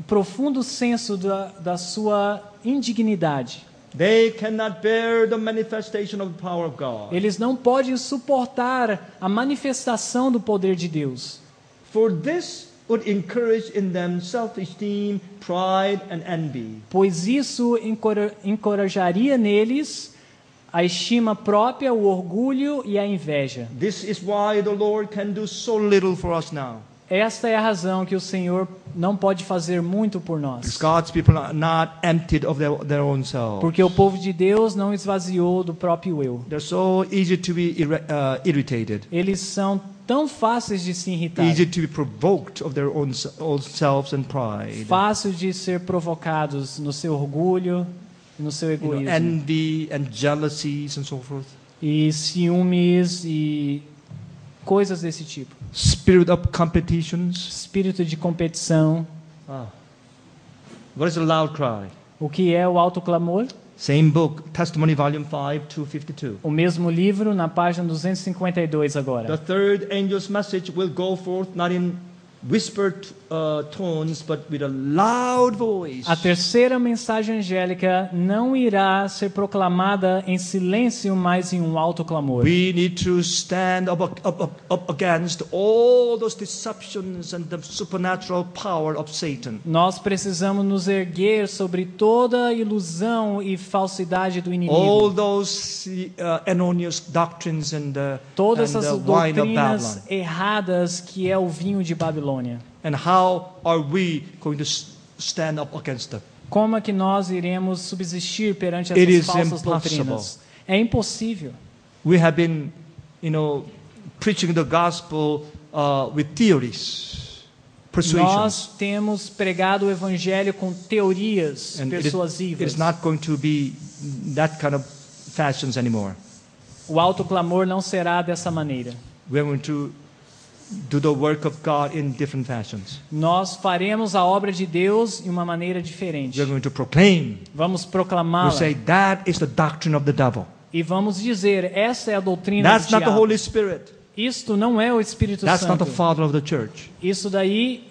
profundo senso da sua indignidade. They cannot bear the manifestation of the power of God. Eles não podem suportar a manifestação do poder de Deus. For this would encourage in them self-esteem, pride, and envy. Pois isso encorajaria neles a estima própria, o orgulho e a inveja. This is why the Lord can do so little for us now. Esta é a razão que o Senhor não pode fazer muito por nós. Because God's people are not emptied of their own self. Porque o povo de Deus não esvaziou do próprio eu. They're so easy to be irritated, Eles são tão fáceis de se irritar, easy to be provoked of their own selves and pride. fáceis de ser provocados no seu orgulho e no seu egoísmo. Envy and jealousies and so forth. E ciúmes e coisas desse tipo. Spirit of competitions. Espírito de competição. What is a loud cry? O que é o autoclamor? Same book, Testimony Volume 5, 252. O mesmo livro, na página 252 agora. The third angel's message will go forth not in whispered tones, but with a loud voice. A terceira mensagem angélica não irá ser proclamada em silêncio, mas em um alto clamor. We need to stand up against all those deceptions and the supernatural power of Satan. Nós precisamos nos erguer sobre toda a ilusão e falsidade do All inimigo. those erroneous doctrines and the Todas essas wine of Babylon. doutrinas erradas que é o vinho de Babilônia. And how are we going to stand up against them? Como é que nós iremos subsistir perante It essas is falsas impossible. doutrinas? É impossível. We have been, preaching the gospel with theories, persuasions. Nós temos pregado o evangelho com teorias And persuasivas. it's not going to be that kind of fashions anymore. O autoclamor não será dessa maneira. We're going to do the work of God in different fashions. Nós faremos a obra de Deus de uma maneira diferente. We're going to proclaim. Vamos We proclamá-la. say that is the doctrine of the devil. E vamos dizer, essa é a doutrina That's do not the diabo. Holy Spirit. Isto não é o Espírito That's not Santo. the Father of the church. Isso daí,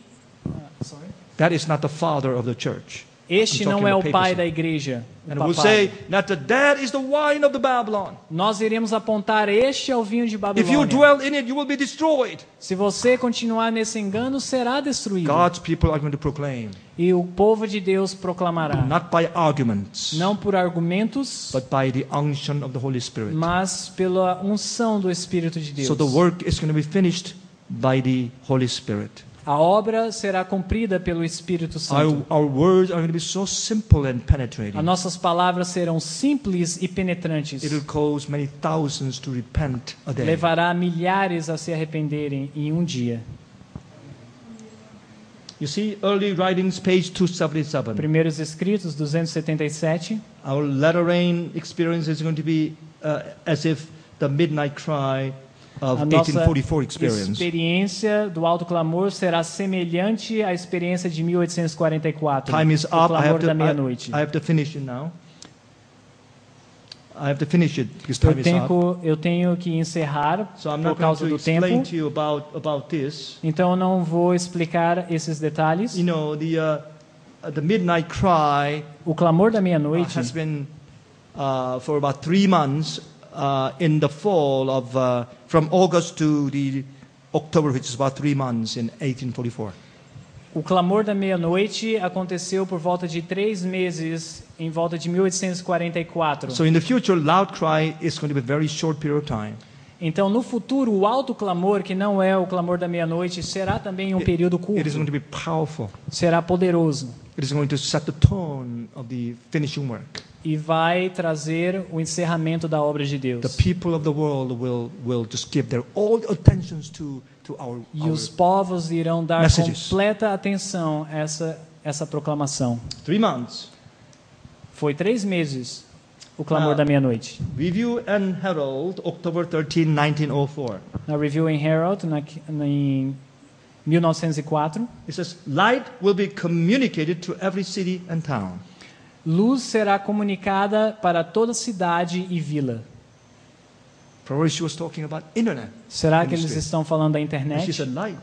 That is not the Father of the church. este I'm talking não é o about pai papacy. da igreja. o And we'll papai. say that that is the wine of the Babylon. Nós iremos apontar este é o vinho de If you Babilônia. dwell in it, you will be destroyed. Se você continuar nesse engano, será destruído. God's people are going to proclaim, E o povo de Deus proclamará. not by arguments, Não por argumentos, but by the unction of the Holy Spirit. mas pela unção do Espírito de Deus. So the work is going to be finished by the Holy Spirit. A obra será cumprida pelo Espírito Santo. Our words are going to be so simple and As penetrating. nossas palavras serão simples e penetrantes. It will cause many thousands to repent a day. Levará milhares a se arrependerem em um dia. You see, early writings, page 277. Primeiros Escritos, 277. Our latter rain experience is going to be as if the midnight cry of A nossa 1844 experience. experiência do alto clamor será semelhante à experiência de 1844. Time is o up. clamor da meia-noite. I have to finish it now. I have to finish it because time is up. Eu tenho que encerrar So I'm por not going causa to do tempo. explain to you about this. Então eu não vou explicar esses detalhes. You know, the midnight cry O clamor da meia-noite has been for about 3 months in the fall of from August to the October, which is about 3 months in 1844. O clamor da meia-noite aconteceu por volta de 3 meses, em volta de 1844. So in the future, loud cry is going to be a very short period of time. Então, no futuro, o alto clamor, que não é o clamor da meia-noite, será também um período It is going curto. to be powerful. Será poderoso. It is going to set the tone of the finishing work. E vai trazer o encerramento da obra de The Deus. people of the world will just give their all attentions to E os povos irão dar messages. completa atenção a essa proclamação. 3 months. Foi 3 meses o clamor Ah. da meia-noite. Review and Herald, October 13, 1904. Na Review and Herald, em 1904, It says, light will be communicated to every city and town. luz será comunicada para toda cidade e vila. Probably she was talking about internet. Será que eles Ministry. estão falando da And she internet? said light.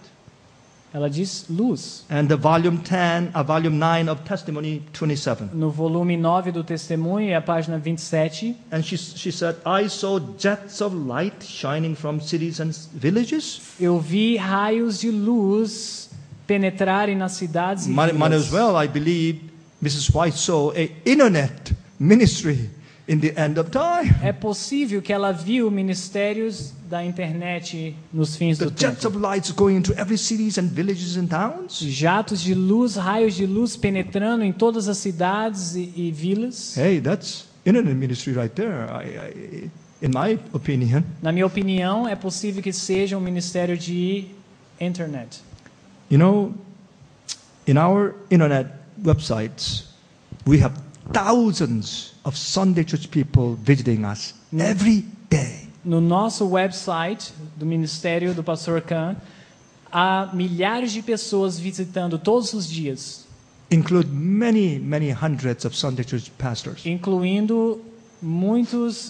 Ela diz luz. And the volume 9 of Testimony 27. No volume 9 do Testemunho, é a página 27, And she said, I saw jets of light shining from cities and villages. eu vi raios de luz penetrarem nas cidades e Might as vilas. well, I believe, Mrs. White saw a internet ministry in the end of time. É possível que ela viu ministérios da internet nos fins The do jets tempo. of lights going into every cities and villages and towns. Jatos de luz, raios de luz penetrando em todas as cidades e vilas. Hey, that's internet ministry right there. In my opinion. Na minha opinião, é possível que seja um ministério de internet. You know, in our internet websites, we have thousands of Sunday church people visiting us every day. No nosso website do Ministério do Pastor Khan, há milhares de pessoas visitando todos os dias, Include many hundreds of Sunday church pastors. incluindo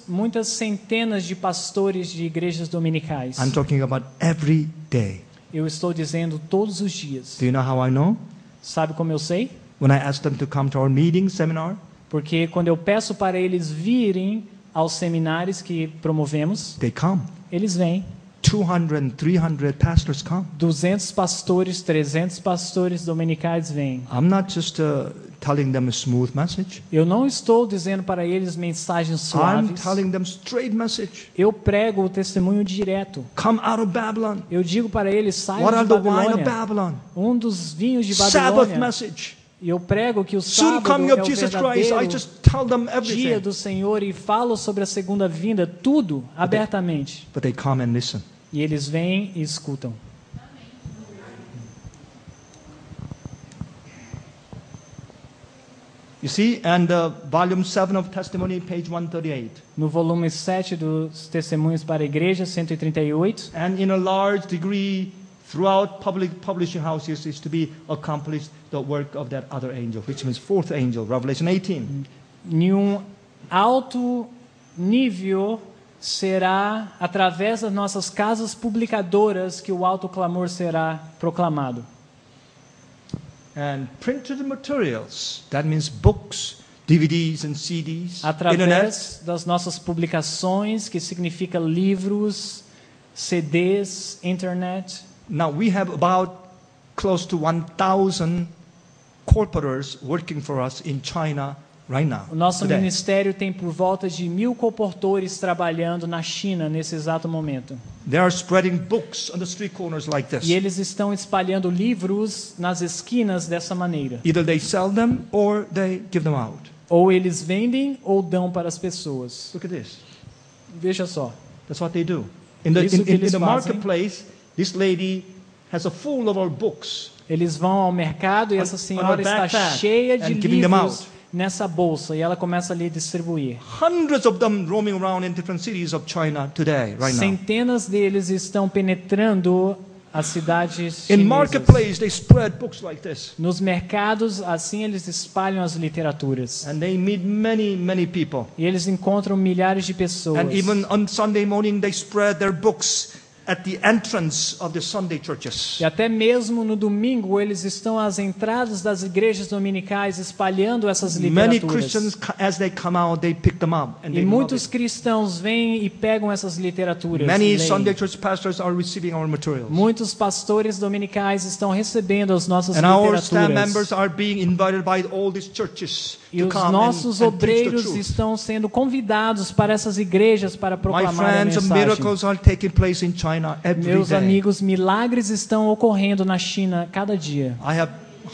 muitas centenas de pastores de igrejas dominicais. I'm talking about every day. Eu estou dizendo todos os dias. Do you know how I know? Sabe como eu sei? When I ask them to come to our meeting, seminar, Porque quando eu peço para eles virem aos seminários que promovemos, they come. eles vêm. 200 and 300 pastors come. 200 pastores, 300 pastores dominicais vêm. I'm not just telling them a smooth message. Eu não estou dizendo para eles mensagens I'm suaves. telling them straight message. Eu prego o testemunho direto. Come out of Babylon. Eu digo para eles, saiam What are de the wine of Babilônia. Babylon? Um dos vinhos de Sabbath Babilônia. message. E eu prego que o Soon sábado coming é of o Jesus Christ. I verdadeiro just tell them dia everything. do Senhor e falo sobre a segunda vinda, tudo abertamente. But they come and listen. E eles vêm e escutam. You see, and volume 7 of Testimony, page 138. No volume 7 dos Testemunhos para a Igreja, 138, And in a large degree, throughout public publishing houses, is to be accomplished the work of that other angel, which means fourth angel, Revelation 18. em um alto nível será através das nossas casas publicadoras que o alto clamor será proclamado. And printed materials, that means books, DVDs and CDs, internet. Através das nossas publicações, que significa livros, CDs, internet. Now we have about close to 1,000 corporators working for us in China right now. O nosso today. ministério tem por volta de 1.000 colportores trabalhando na China nesse exato momento. They are spreading books on the street corners like this. E eles estão espalhando livros nas esquinas dessa maneira. Either they sell them or they give them out. Ou eles vendem ou dão para as pessoas. Look at this. Veja só. That's what they do. In the, Isso que eles the fazem. marketplace, this lady has a full of our books. Eles vão ao mercado e essa senhora está backpack cheia de and giving them livros out. nessa bolsa e ela começa ali a distribuir. Hundreds of them roaming around in different cities of China today, right now. Centenas deles estão penetrando as cidades In chinesas. marketplace, they spread books like this. Nos mercados, assim eles espalham as literaturas. And they meet many, many people. E eles encontram milhares de pessoas. And even on Sunday morning, they spread their books at the entrance of the Sunday churches. E até mesmo no domingo, eles estão às entradas das igrejas dominicais espalhando essas Many literaturas. Christians, as they come out, they pick them up. And E they muitos love it. cristãos vêm e pegam essas literaturas. Many leem. Sunday church pastors are receiving our materials. Muitos pastores dominicais estão recebendo as nossas And our staff literaturas. members are being invited by all these churches E to os come nossos and teach the obreiros truth. estão sendo convidados para essas igrejas para My proclamar a friends, mensagem. miracles are taking place in China every Meus day. amigos, milagres estão ocorrendo na China cada dia. I have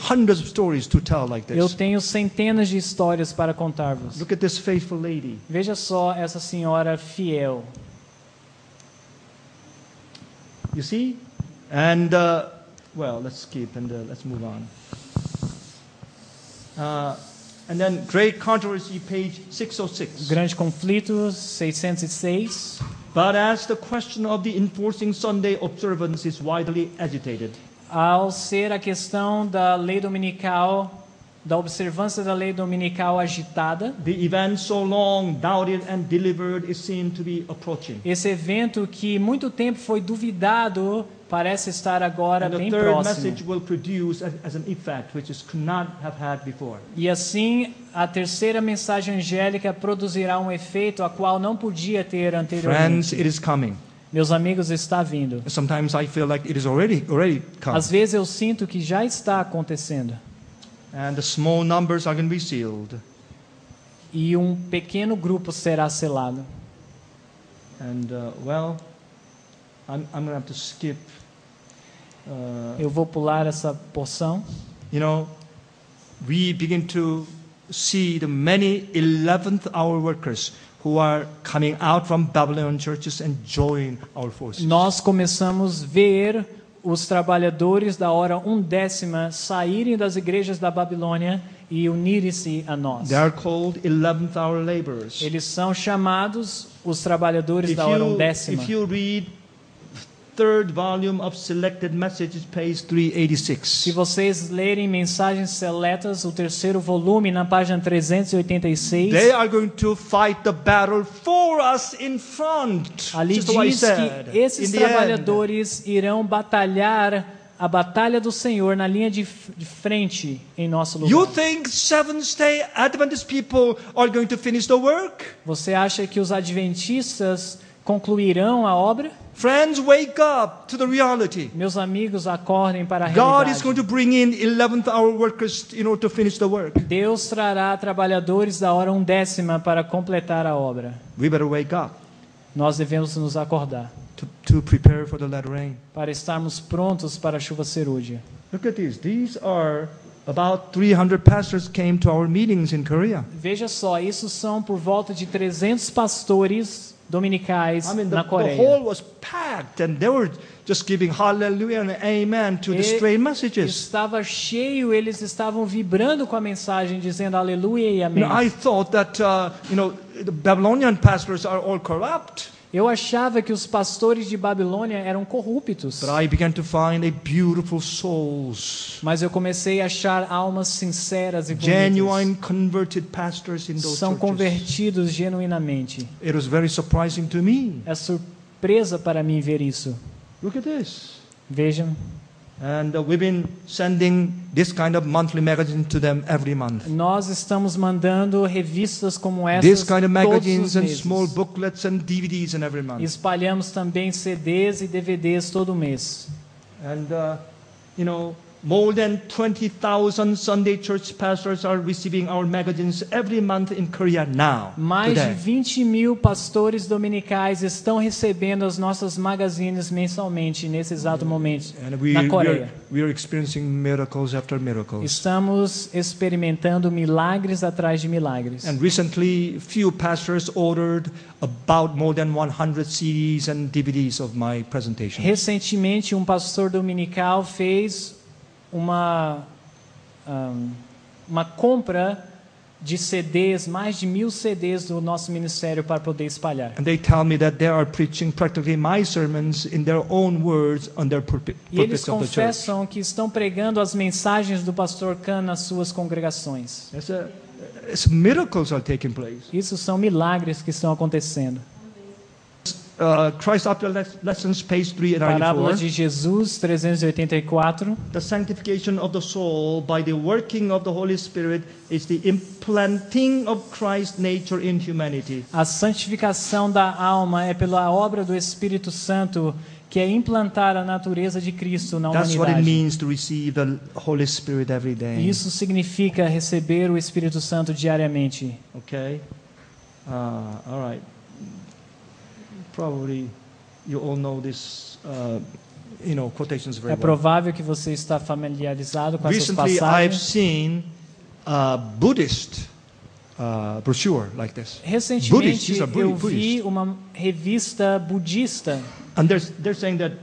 hundreds of stories to tell like Eu this. tenho centenas de histórias para contar-vos. Look at this faithful lady. Veja só essa senhora fiel. You see? And, well, let's skip and let's move on. And then Great Controversy, page 606. Grande Conflito, 606. But as the question of the enforcing Sunday observance is widely agitated, Ao ser a questão da lei dominical, da observância da lei dominical agitada, the event so long doubted and delivered is seen to be approaching. esse evento que muito tempo foi duvidado parece estar agora And the bem third próximo. message will produce as an effect which it could not have had before. E assim, a terceira mensagem angélica produzirá um efeito a qual não podia ter Friends, anteriormente. it is coming. Meus amigos, está vindo. Sometimes I feel like it is already come. Às vezes eu sinto que já está acontecendo. And the small numbers are going to be sealed. E um pequeno grupo será selado. And, well, I'm going to have to skip. Eu vou pular essa porção. You know, we begin to see the many 11th hour workers who are coming out from Babylonian churches and join our forces. Nós começamos a ver os trabalhadores da hora 1/10 saírem das igrejas da Babilônia e unirem-se a nós. They are called 11th hour laborers. Eles são chamados os trabalhadores If da hora 1/10. you read third volume of Selected Messages, page Se 386, vocês lerem Mensagens Seletas, o terceiro volume, na página 386, they are going to fight the battle for us in front. ali Just what I diz said. que esses In the end. trabalhadores irão batalhar a batalha do Senhor na linha de frente em nosso You lugar. think Seventh-day Adventist people are going to finish the work? Você acha que os adventistas concluirão a obra? Friends, wake up to the reality. Meus amigos, acordem para a God is going realidade. to bring in 11th hour workers in order to finish the work. Deus trará trabalhadores da hora 1/10 para completar a obra. We better wake up Nós devemos nos acordar to prepare for the latter rain. para estarmos prontos para a chuva serúdia. Look at this. These are about 300 pastors came to our meetings in Korea. Veja só, isso são por volta de 300 pastores dominicais I mean, na the Coreia. hall was packed and they were just giving hallelujah and amen to the strange messages. Estava cheio, eles estavam vibrando com a mensagem, dizendo aleluia e You amém. know, I thought that, the Babylonian pastors are all corrupt. Eu achava que os pastores de Babilônia eram corruptos, But I began to find a beautiful souls, mas eu comecei a achar almas sinceras e genuine bonitas. converted pastors in those São churches. convertidos genuinamente. It was very surprising to me. É surpresa para mim ver isso. Look at this. Vejam, And we've been sending this kind of monthly magazine to them every month. nós estamos mandando revistas como This essas kind of todos os magazines and meses. small booklets and DVDs in every month. Espalhamos também CDs e DVDs todo mês. And more than 20,000 Sunday church pastors are receiving our magazines every month in Korea now. Mais de Today. 20 mil pastores dominicais estão recebendo as nossas magazines mensalmente nesse exato momento And na Coreia. we are experiencing miracles after miracles. Estamos experimentando milagres atrás de milagres. And recently, few pastors ordered about more than 100 CDs and DVDs of my presentation. Recentemente, um pastor dominical fez uma compra de CDs, mais de 1000 CDs do nosso ministério para poder espalhar. And they tell me that they are preaching practically my sermons in their own words on their E eles pulpits of the church. confessam que estão pregando as mensagens do pastor Khan nas suas congregações. It's miracles are taking place. Isso são milagres que estão acontecendo. Christ After Lessons, page Parábola 394. de Jesus, 384. The sanctification of the soul by the working of the Holy Spirit is the implanting of Christ's nature in humanity. A santificação da alma é pela obra do Espírito Santo, que é implantar a natureza de Cristo na That's what it humanidade. means to receive the Holy Spirit every day. Isso significa receber o Espírito Santo diariamente. Okay? All right. Probably you all know this, quotations very É well. provável que você está familiarizado com essas Recently, I've passagens. seen a Buddhist brochure like this. Buddhist, Recentemente these are eu vi Buddhist. uma revista budista And they're saying that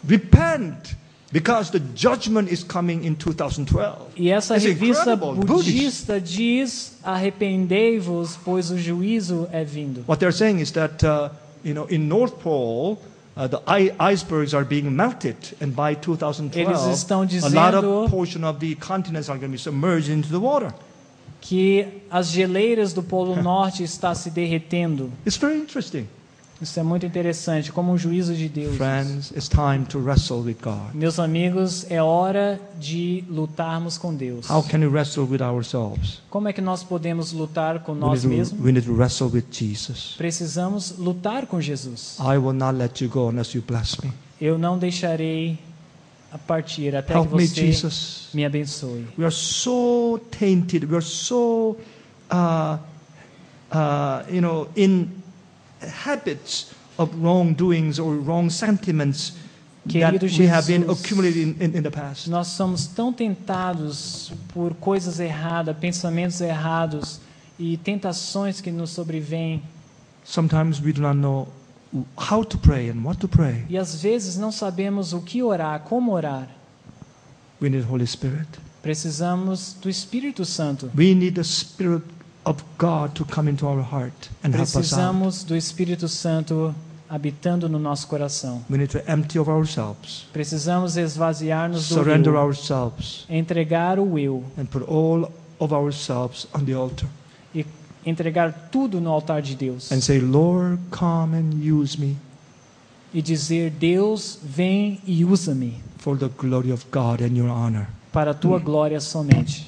repent because the judgment is coming in 2012. e essa It's revista incredible. budista diz: arrependei-vos, pois o juízo é vindo. What they're saying is that in North Pole, the icebergs are being melted, and by 2012, Eles estão a lot dizendo of portion of the continents are going to be submerged into the water. que as geleiras do Polo Norte estão se derretendo. It's very interesting. Isso é muito interessante, como um juízo de Deus. Friends, it's time to wrestle with God. Meus amigos, é hora de lutarmos com Deus. How can we wrestle with ourselves? Como é que nós podemos lutar com nós mesmos? We need to wrestle with Jesus. Precisamos lutar com Jesus. I will not let you go unless you bless me. Eu não deixarei a partir até Help que me, você Jesus. me abençoe. We are so tainted. We are so, in habits of wrongdoings or wrong sentiments that Querido we have been Jesus, accumulating in the past. Nós somos tão tentados por coisas erradas, pensamentos errados e tentações que nos sobrevêm. Sometimes we do not know how to pray and what to pray. E às vezes não sabemos o que orar, como orar. We need Holy Spirit. Precisamos do Espírito Santo. We need the Spirit of God to come into our heart and help us out. Precisamos do Espírito Santo habitando no nosso coração. We need to empty of ourselves, Precisamos esvaziar-nos do surrender eu, ourselves, entregar o eu and put all of ourselves on the altar e entregar tudo no altar de Deus. and say, Lord, come and use me E dizer: Deus, vem e usa-me for the glory of God and your honor. para a tua glória somente.